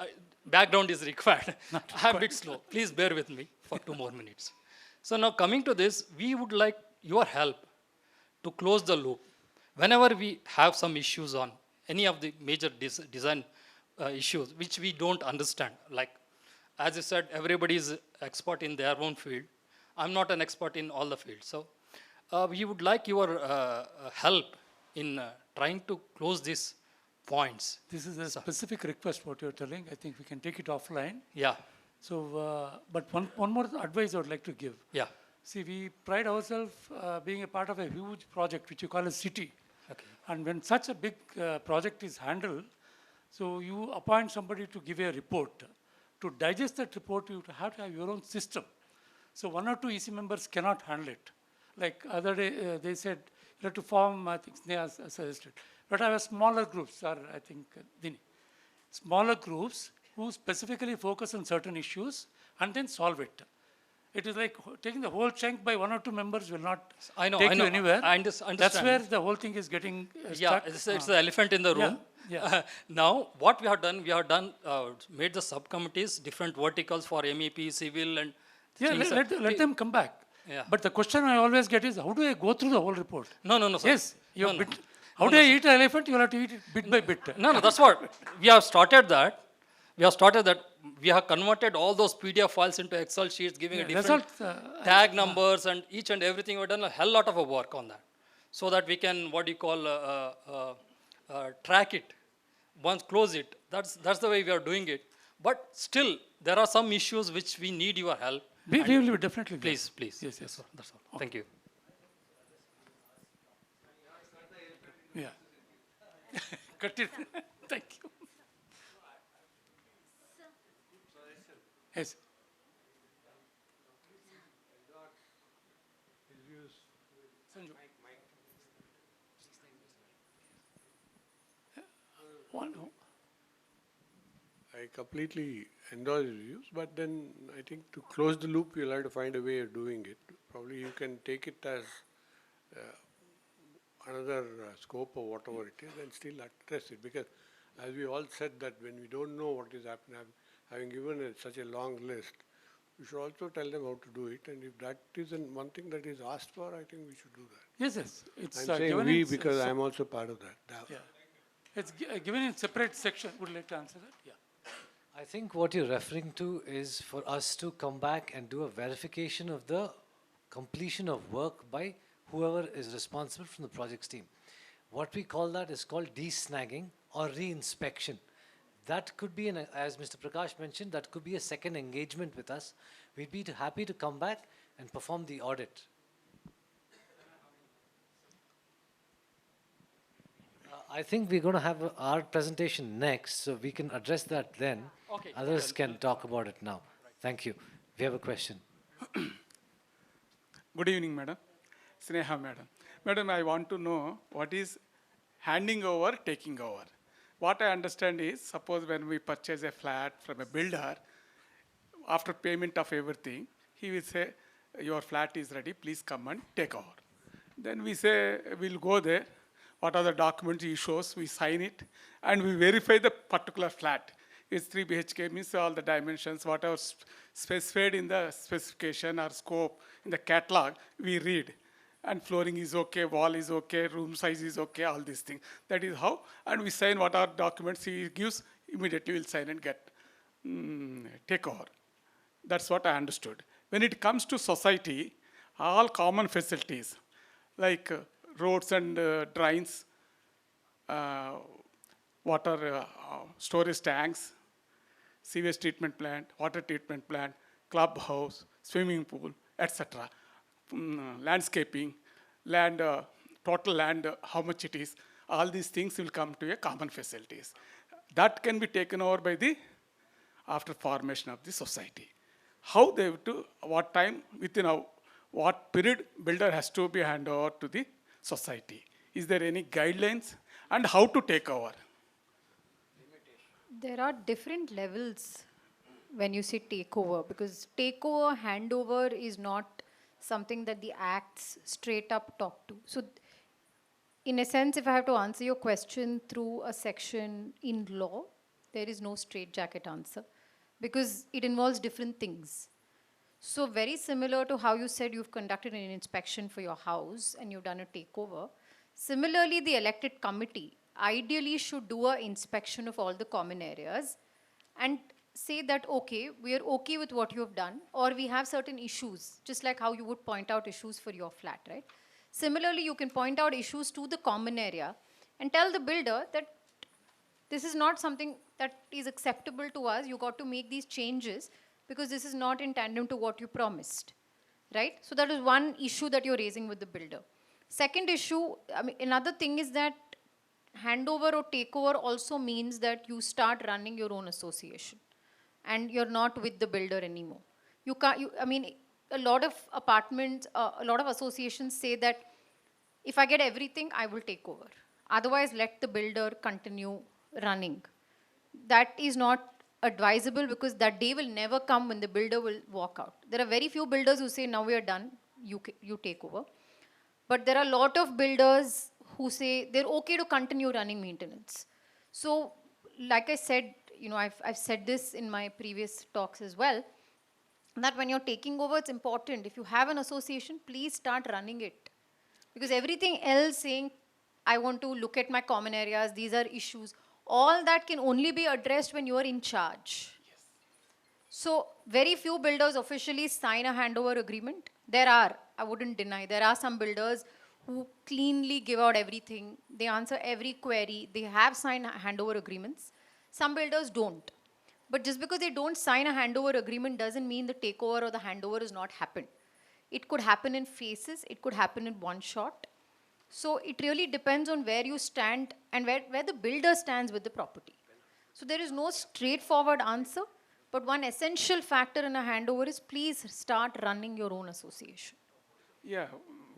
background is required. I'm a bit slow. Please bear with me for 2 more minutes. So now coming to this, we would like your help to close the loop. Whenever we have some issues on any of the major design issues, which we don't understand, like as you said, everybody is expert in their own field. I'm not an expert in all the fields. So we would like your help in trying to close these points. This is a specific request, what you're telling. I think we can take it offline. Yeah. So, but one more advice I would like to give. Yeah. See, we pride ourselves being a part of a huge project, which you call a city. Okay. And when such a big project is handled, so you appoint somebody to give a report. To digest that report, you have to have your own system. So 1 or 2 EC members cannot handle it. Like other day, they said, you have to form, I think Sneha suggested, but I have smaller groups, or I think Dini. Smaller groups who specifically focus on certain issues and then solve it. It is like taking the whole chunk by 1 or 2 members will not take you anywhere. I understand. That's where the whole thing is getting stuck. Yeah, it's the elephant in the room. Yeah. Now, what we have done, made the subcommittees, different verticals for MEP, civil, and yeah, let them come back. Yeah. But the question I always get is, how do I go through the whole report? No, sir. Yes. How do I eat an elephant? You will have to eat it bit by bit. No, that's what. We have started that. We have converted all those PDF files into Excel sheets, giving a different tag numbers and each and everything. We've done a hell lot of work on that, so that we can, track it. once close it. That's the way we are doing it. But still, there are some issues which we need your help. We will be definitely there. Please, please. Yes, yes. That's all. Thank you. Yeah. Cut it. Thank you. Yes. Sanju. One. I completely endorse your views, but then I think to close the loop, you'll have to find a way of doing it. Probably you can take it as another scope or whatever it is and still address it. Because as we all said that when we don't know what is happening, having given such a long list, we should also tell them how to do it. And if that isn't one thing that is asked for, I think we should do that. Yes, yes. It's I'm saying we because I'm also part of that. Yeah. It's given in separate section. Would you like to answer that? Yeah. I think what you're referring to is for us to come back and do a verification of the completion of work by whoever is responsible from the projects team. What we call that is called de-snagging or re-inspection. That could be, as Mr. Prakash mentioned, that could be a second engagement with us. We'd be happy to come back and perform the audit. I think we're going to have our presentation next, so we can address that then. Okay. Others can talk about it now. Thank you. We have a question. Good evening, madam. Sneha, madam. Madam, I want to know what is handing over, taking over. What I understand is, suppose when we purchase a flat from a builder, after payment of everything, he will say, your flat is ready, please come and take over. Then we say, we'll go there. What are the documents he shows, we sign it, and we verify the particular flat. It's 3 BHK, means all the dimensions, whatever specified in the specification or scope in the catalog, we read. And flooring is okay, wall is okay, room size is okay, all these things. That is how, and we sign what our documents he gives, immediately we'll sign and get take over. That's what I understood. When it comes to society, all common facilities, like roads and drains, water storage tanks, sewage treatment plant, water treatment plant, clubhouse, swimming pool, etc. Landscaping, land, total land, how much it is, all these things will come to a common facilities. That can be taken over by the, after formation of the society. How they have to, what time, within what period builder has to be handed over to the society. Is there any guidelines? And how to take over? There are different levels when you say takeover, because takeover, handover is not something that the acts straight up talk to. So in a sense, if I have to answer your question through a section in law, there is no straitjacket answer because it involves different things. So very similar to how you said you've conducted an inspection for your house and you've done a takeover. Similarly, the elected committee ideally should do an inspection of all the common areas and say that, okay, we are okay with what you have done, or we have certain issues, just like how you would point out issues for your flat, right? Similarly, you can point out issues to the common area and tell the builder that this is not something that is acceptable to us. You got to make these changes because this is not in tandem to what you promised, right? So that is one issue that you're raising with the builder. Second issue, another thing is that handover or takeover also means that you start running your own association and you're not with the builder anymore. You can't, a lot of apartments, a lot of associations say that if I get everything, I will take over. Otherwise, let the builder continue running. That is not advisable because that day will never come when the builder will walk out. There are very few builders who say, now we are done, you take over. But there are a lot of builders who say they're okay to continue running maintenance. So, like I said, I've said this in my previous talks as well, that when you're taking over, it's important. If you have an association, please start running it. Because everything else saying, I want to look at my common areas, these are issues, all that can only be addressed when you are in charge. Yes. So, very few builders officially sign a handover agreement. There are, I wouldn't deny, there are some builders who cleanly give out everything. They answer every query. They have signed handover agreements. Some builders don't. But just because they don't sign a handover agreement doesn't mean the takeover or the handover has not happened. It could happen in phases. It could happen in one shot. So it really depends on where you stand and where the builder stands with the property. So there is no straightforward answer, but one essential factor in a handover is please start running your own association. Yeah,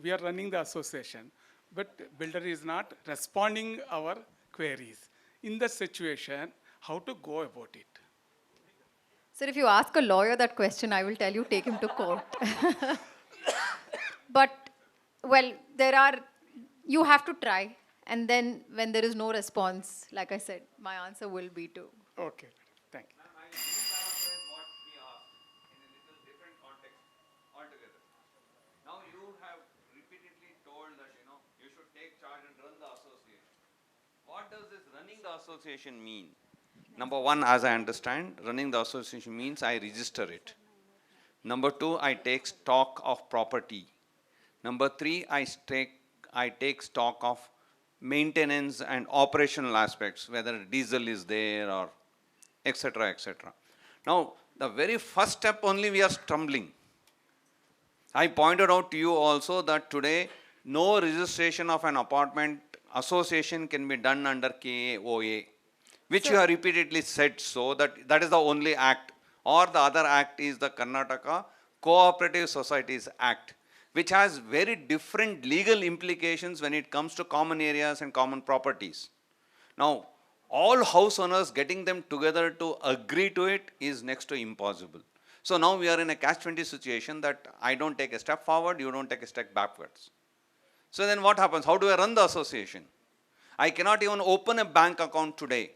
we are running the association, but builder is not responding our queries. In that situation, how to go about it? Sir, if you ask a lawyer that question, I will tell you take him to court. But, well, you have to try. And then when there is no response, like I said, my answer will be to. Okay, thank you. Now you have repeatedly told that you should take charge and run the association. What does this running the association mean? Number one, as I understand, running the association means I register it. Number two, I take stock of property. Number three, I take stock of maintenance and operational aspects, whether diesel is there or etc. etc. Now, the very first step only we are stumbling. I pointed out to you also that today no registration of an apartment association can be done under KOA, which you have repeatedly said so, that is the only act, or the other act is the Karnataka Cooperative Societies Act, which has very different legal implications when it comes to common areas and common properties. Now, all house owners getting them together to agree to it is next to impossible. So now we are in a catch-20 situation that I don't take a step forward, you don't take a step backwards. So then what happens? How do I run the association? I cannot even open a bank account today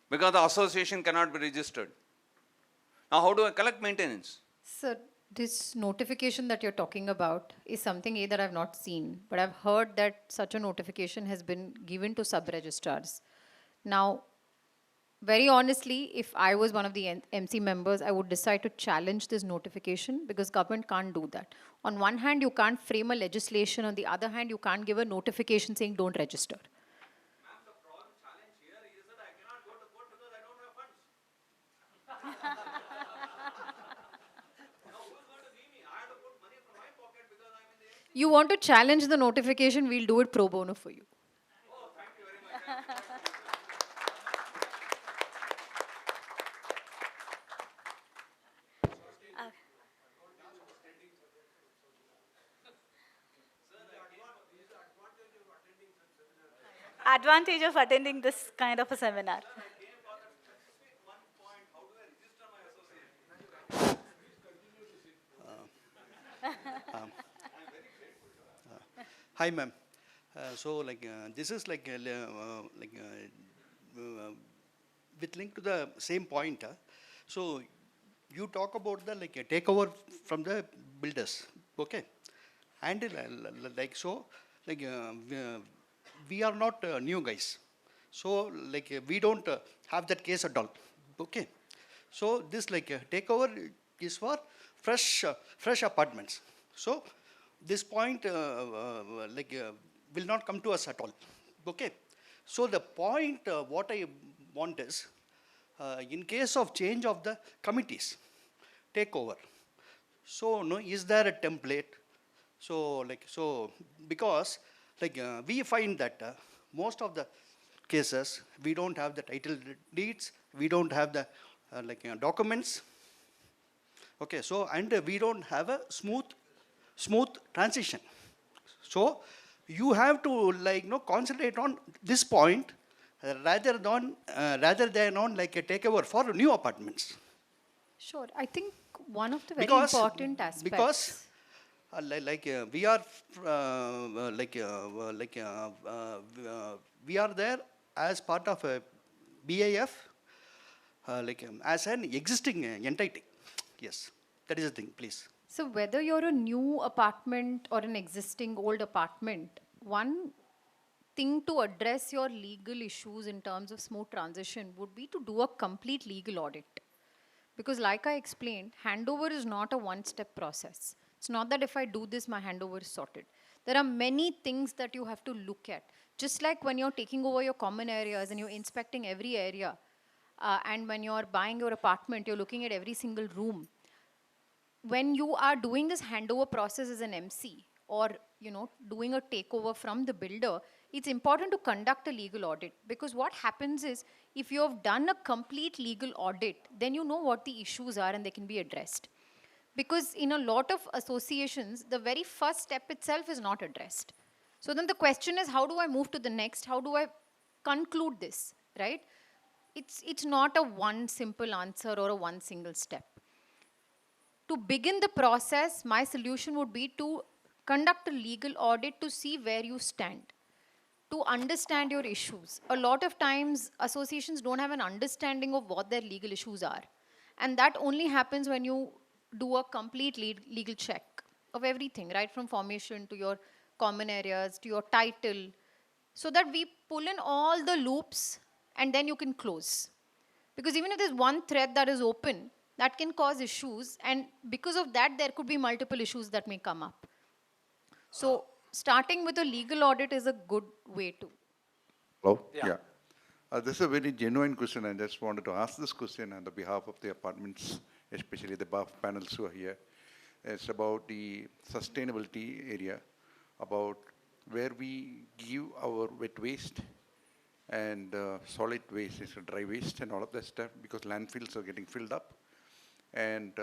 because the association cannot be registered. Now how do I collect maintenance? Sir, this notification that you're talking about is something that I've not seen, but I've heard that such a notification has been given to sub-registrars. Now, very honestly, if I was one of the MC members, I would decide to challenge this notification because government can't do that. On one hand, you can't frame a legislation. On the other hand, you can't give a notification saying don't register. You want to challenge the notification, we'll do it pro bono for you. Advantage of attending this kind of a seminar. Hi, ma'am. This is with link to the same point. So you talk about the takeover from the builders, okay? And we are not new guys. So we don't have that case at all, okay? So this takeover is for fresh apartments. So this point will not come to us at all, okay? So the point what I want is, in case of change of the committees, takeover. So no, is there a template? So because we find that most of the cases we don't have the title deeds, we don't have the documents. Okay, so and we don't have a smooth transition. So you have to concentrate on this point rather than on a takeover for new apartments. Sure, I think one of the very important aspects. Because we are we are there as part of a BIF, as an existing entity. Yes, that is the thing, please. So whether you're a new apartment or an existing old apartment, one thing to address your legal issues in terms of smooth transition would be to do a complete legal audit. Because like I explained, handover is not a one-step process. It's not that if I do this, my handover is sorted. There are many things that you have to look at. Just like when you're taking over your common areas and you're inspecting every area, and when you're buying your apartment, you're looking at every single room. When you are doing this handover process as an MC, or doing a takeover from the builder, it's important to conduct a legal audit, because what happens is, if you have done a complete legal audit, then you know what the issues are and they can be addressed. Because in a lot of associations, the very first step itself is not addressed. So then the question is, how do I move to the next? How do I conclude this, right? It's not a one simple answer or a one single step. To begin the process, my solution would be to conduct a legal audit to see where you stand, to understand your issues. A lot of times, associations don't have an understanding of what their legal issues are. And that only happens when you do a complete legal check of everything, right from formation to your common areas, to your title, so that we pull in all the loops and then you can close. Because even if there's one thread that is open, that can cause issues, and because of that, there could be multiple issues that may come up. So starting with a legal audit is a good way to. Hello? Yeah. This is a very genuine question. I just wanted to ask this question on the behalf of the apartments, especially the BAF panels who are here. It's about the sustainability area, about where we give our wet waste and solid waste, is dry waste and all of that stuff, because landfills are getting filled up. And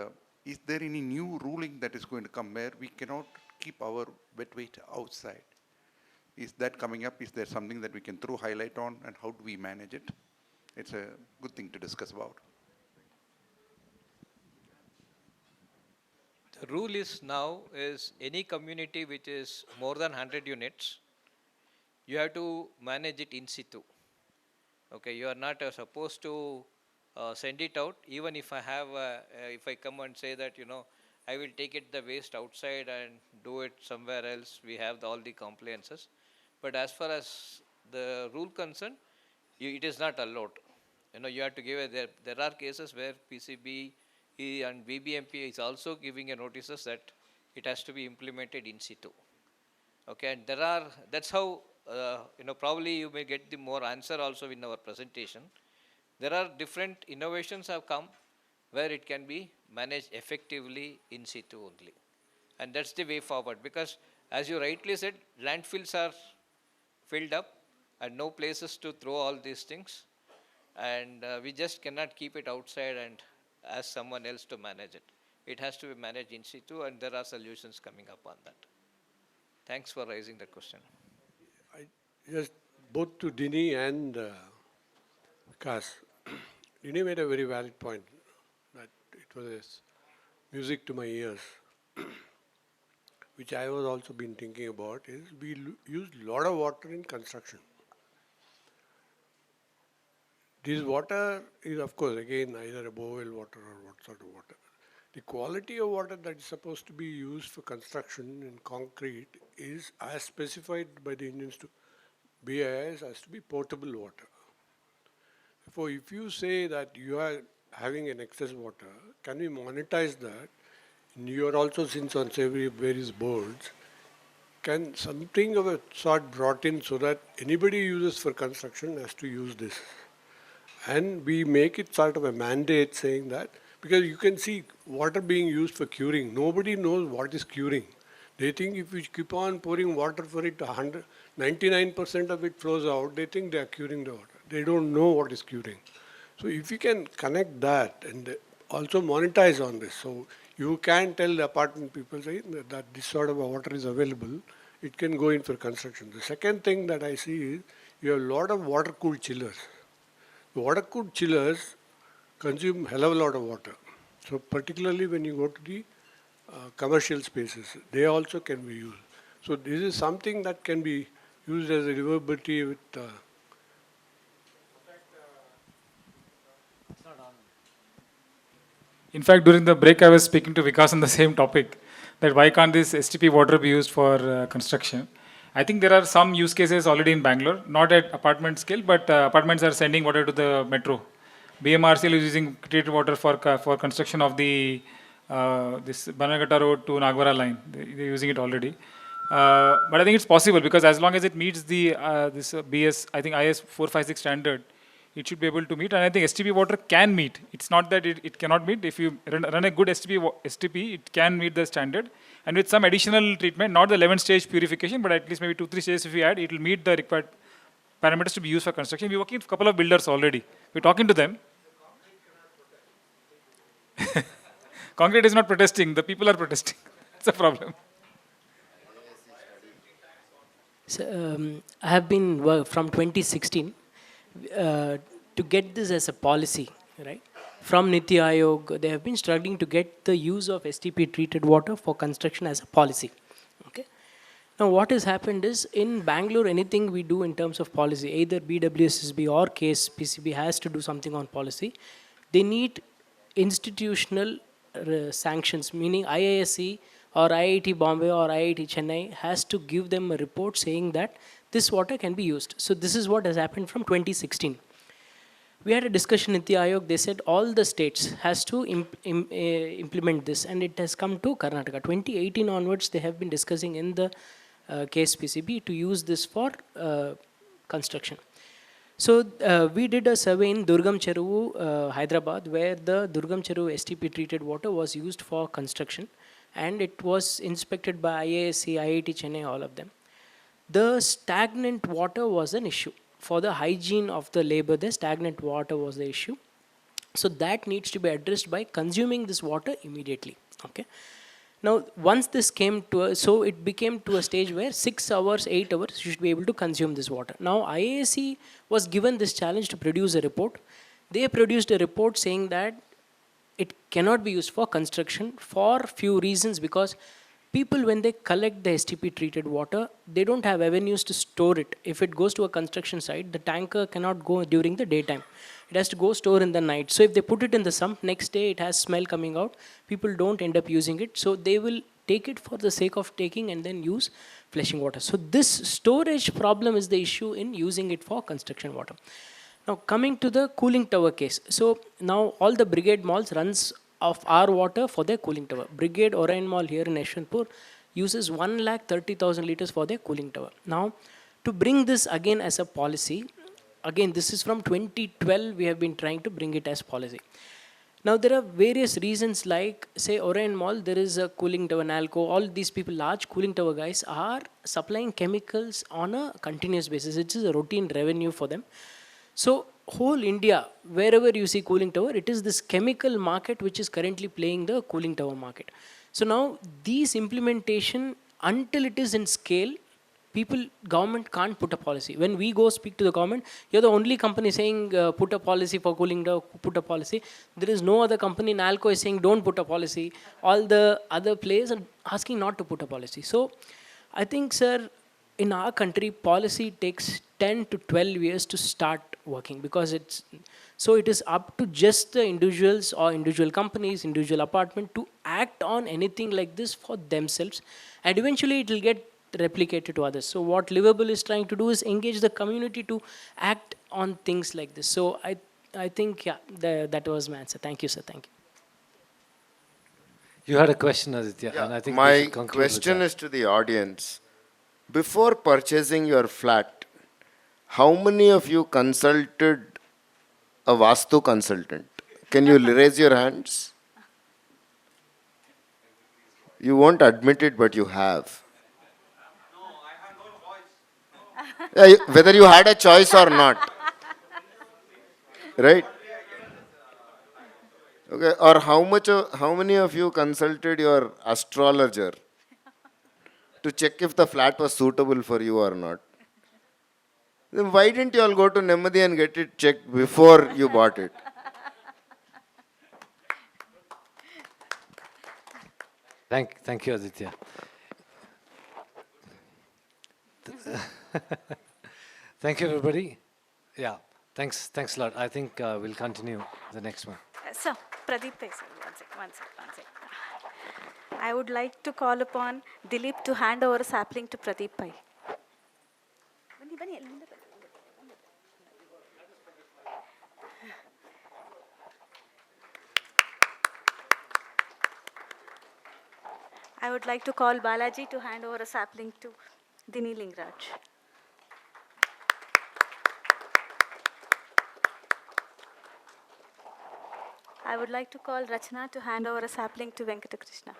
is there any new ruling that is going to come where we cannot keep our wet waste outside? Is that coming up? Is there something that we can throw highlight on, and how do we manage it? It's a good thing to discuss about. The rule is now is any community which is more than 100 units, you have to manage it in situ. Okay, you are not supposed to send it out. Even if I have, if I come and say that, I will take it the waste outside and do it somewhere else, we have all the compliances. But as far as the rule concerned, it is not allowed. You have to give a, there are cases where PCB and BBMP is also giving a notices that it has to be implemented in situ. Okay, and there are, that's how, probably you may get the more answer also in our presentation. There are different innovations have come where it can be managed effectively in situ only. And that's the way forward, because as you rightly said, landfills are filled up and no places to throw all these things. And we just cannot keep it outside and ask someone else to manage it. It has to be managed in situ, and there are solutions coming up on that. Thanks for raising the question. Just both to Dini and Vikas. Dini made a very valid point that it was music to my ears, which I was also been thinking about, is we use a lot of water in construction. This water is, of course, again, either a borewell water or what sort of water. The quality of water that is supposed to be used for construction in concrete is, as specified by the Indian BIS, has to be potable water. Therefore, if you say that you are having an excess water, can we monetize that? And you are also, since on various boards, can something of a sort brought in so that anybody uses for construction has to use this? And we make it sort of a mandate saying that, because you can see water being used for curing. Nobody knows what is curing. They think if we keep on pouring water for it, 99% of it flows out, they think they are curing the water. They don't know what is curing. So if you can connect that and also monetize on this, so you can tell the apartment people saying that this sort of water is available, it can go in for construction. The second thing that I see is you have a lot of water-cooled chillers. The water-cooled chillers consume a hell of a lot of water. So particularly when you go to the commercial spaces, they also can be used. So this is something that can be used as a livability with In fact, during the break, I was speaking to Vikas on the same topic, that why can't this STP water be used for construction? I think there are some use cases already in Bangalore, not at apartment scale, but apartments are sending water to the metro. BMRCL is using treated water for construction of the this Banagatta Road to Nagwara line. They're using it already. But I think it's possible because as long as it meets the this BS, I think IS 456 standard, it should be able to meet. And I think STP water can meet. It's not that it cannot meet. If you run a good STP, it can meet the standard. And with some additional treatment, not the 11 stage purification, but at least maybe 2-3 stages if you add, it will meet the required parameters to be used for construction. We're working with a couple of builders already. We're talking to them. Concrete is not protesting. The people are protesting. It's a problem. So, I have been from 2016 to get this as a policy, right? From Niti Aayog, they have been struggling to get the use of STP treated water for construction as a policy. Okay. Now, what has happened is in Bangalore, anything we do in terms of policy, either BWSSB or KSPCB has to do something on policy. They need institutional sanctions, meaning IISc or IIT Bombay or IIT Chennai has to give them a report saying that this water can be used. So this is what has happened from 2016. We had a discussion in the Ayog. They said all the states has to implement this, and it has come to Karnataka. 2018 onwards, they have been discussing in the KSPCB to use this for construction. So we did a survey in Durgam Cheruvu, Hyderabad, where the Durgam Cheruvu STP treated water was used for construction, and it was inspected by IISc, IIT Chennai, all of them. The stagnant water was an issue. For the hygiene of the labor, the stagnant water was the issue. So that needs to be addressed by consuming this water immediately. Okay. Now, once this came to so it became to a stage where 6 hours, 8 hours, you should be able to consume this water. Now, IISc was given this challenge to produce a report. They produced a report saying that it cannot be used for construction for few reasons, because people, when they collect the STP treated water, they don't have avenues to store it. If it goes to a construction site, the tanker cannot go during the daytime. It has to go store in the night. So if they put it in the sump, next day it has smell coming out. People don't end up using it. So they will take it for the sake of taking and then use flushing water. So this storage problem is the issue in using it for construction water. Now coming to the cooling tower case. So now all the Brigade malls runs of our water for their cooling tower. Brigade Orion Mall here in Yeshwanthpur uses 130,000 liters for their cooling tower. Now, to bring this again as a policy, again this is from 2012 we have been trying to bring it as policy. Now there are various reasons, like say Orion Mall, there is a cooling tower, Nalco, all these people, large cooling tower guys are supplying chemicals on a continuous basis. It is a routine revenue for them. So whole India, wherever you see cooling tower, it is this chemical market which is currently playing the cooling tower market. So now these implementation, until it is in scale, government can't put a policy. When we go speak to the government, you're the only company saying put a policy for cooling tower, put a policy. There is no other company. Nalco is saying don't put a policy. All the other players are asking not to put a policy. So I think, sir, in our country, policy takes 10 to 12 years to start working, because it is up to just the individuals or individual companies, individual apartment to act on anything like this for themselves, and eventually it will get replicated to others. So what Livable is trying to do is engage the community to act on things like this. So I think, yeah, that was my answer. Thank you, sir. Thank you. You had a question, Aditya, and I think my question is to the audience. Before purchasing your flat, how many of you consulted a Vastu consultant? Can you raise your hands? You won't admit it, but you have. Yeah, whether you had a choice or not. Right? Okay. Or how many of you consulted your astrologer to check if the flat was suitable for you or not? Then why didn't you all go to Nemadi and get it checked before you bought it? Thank you, Aditya. Thank you, everybody. Yeah, thanks a lot. I think we'll continue the next one. So, Pradeep, one sec. I would like to call upon Dilip to hand over a sapling to Pradeep Pai. I would like to call Balaji to hand over a sapling to Dini Lingraj. I would like to call Rachna to hand over a sapling to Venkatakrishna.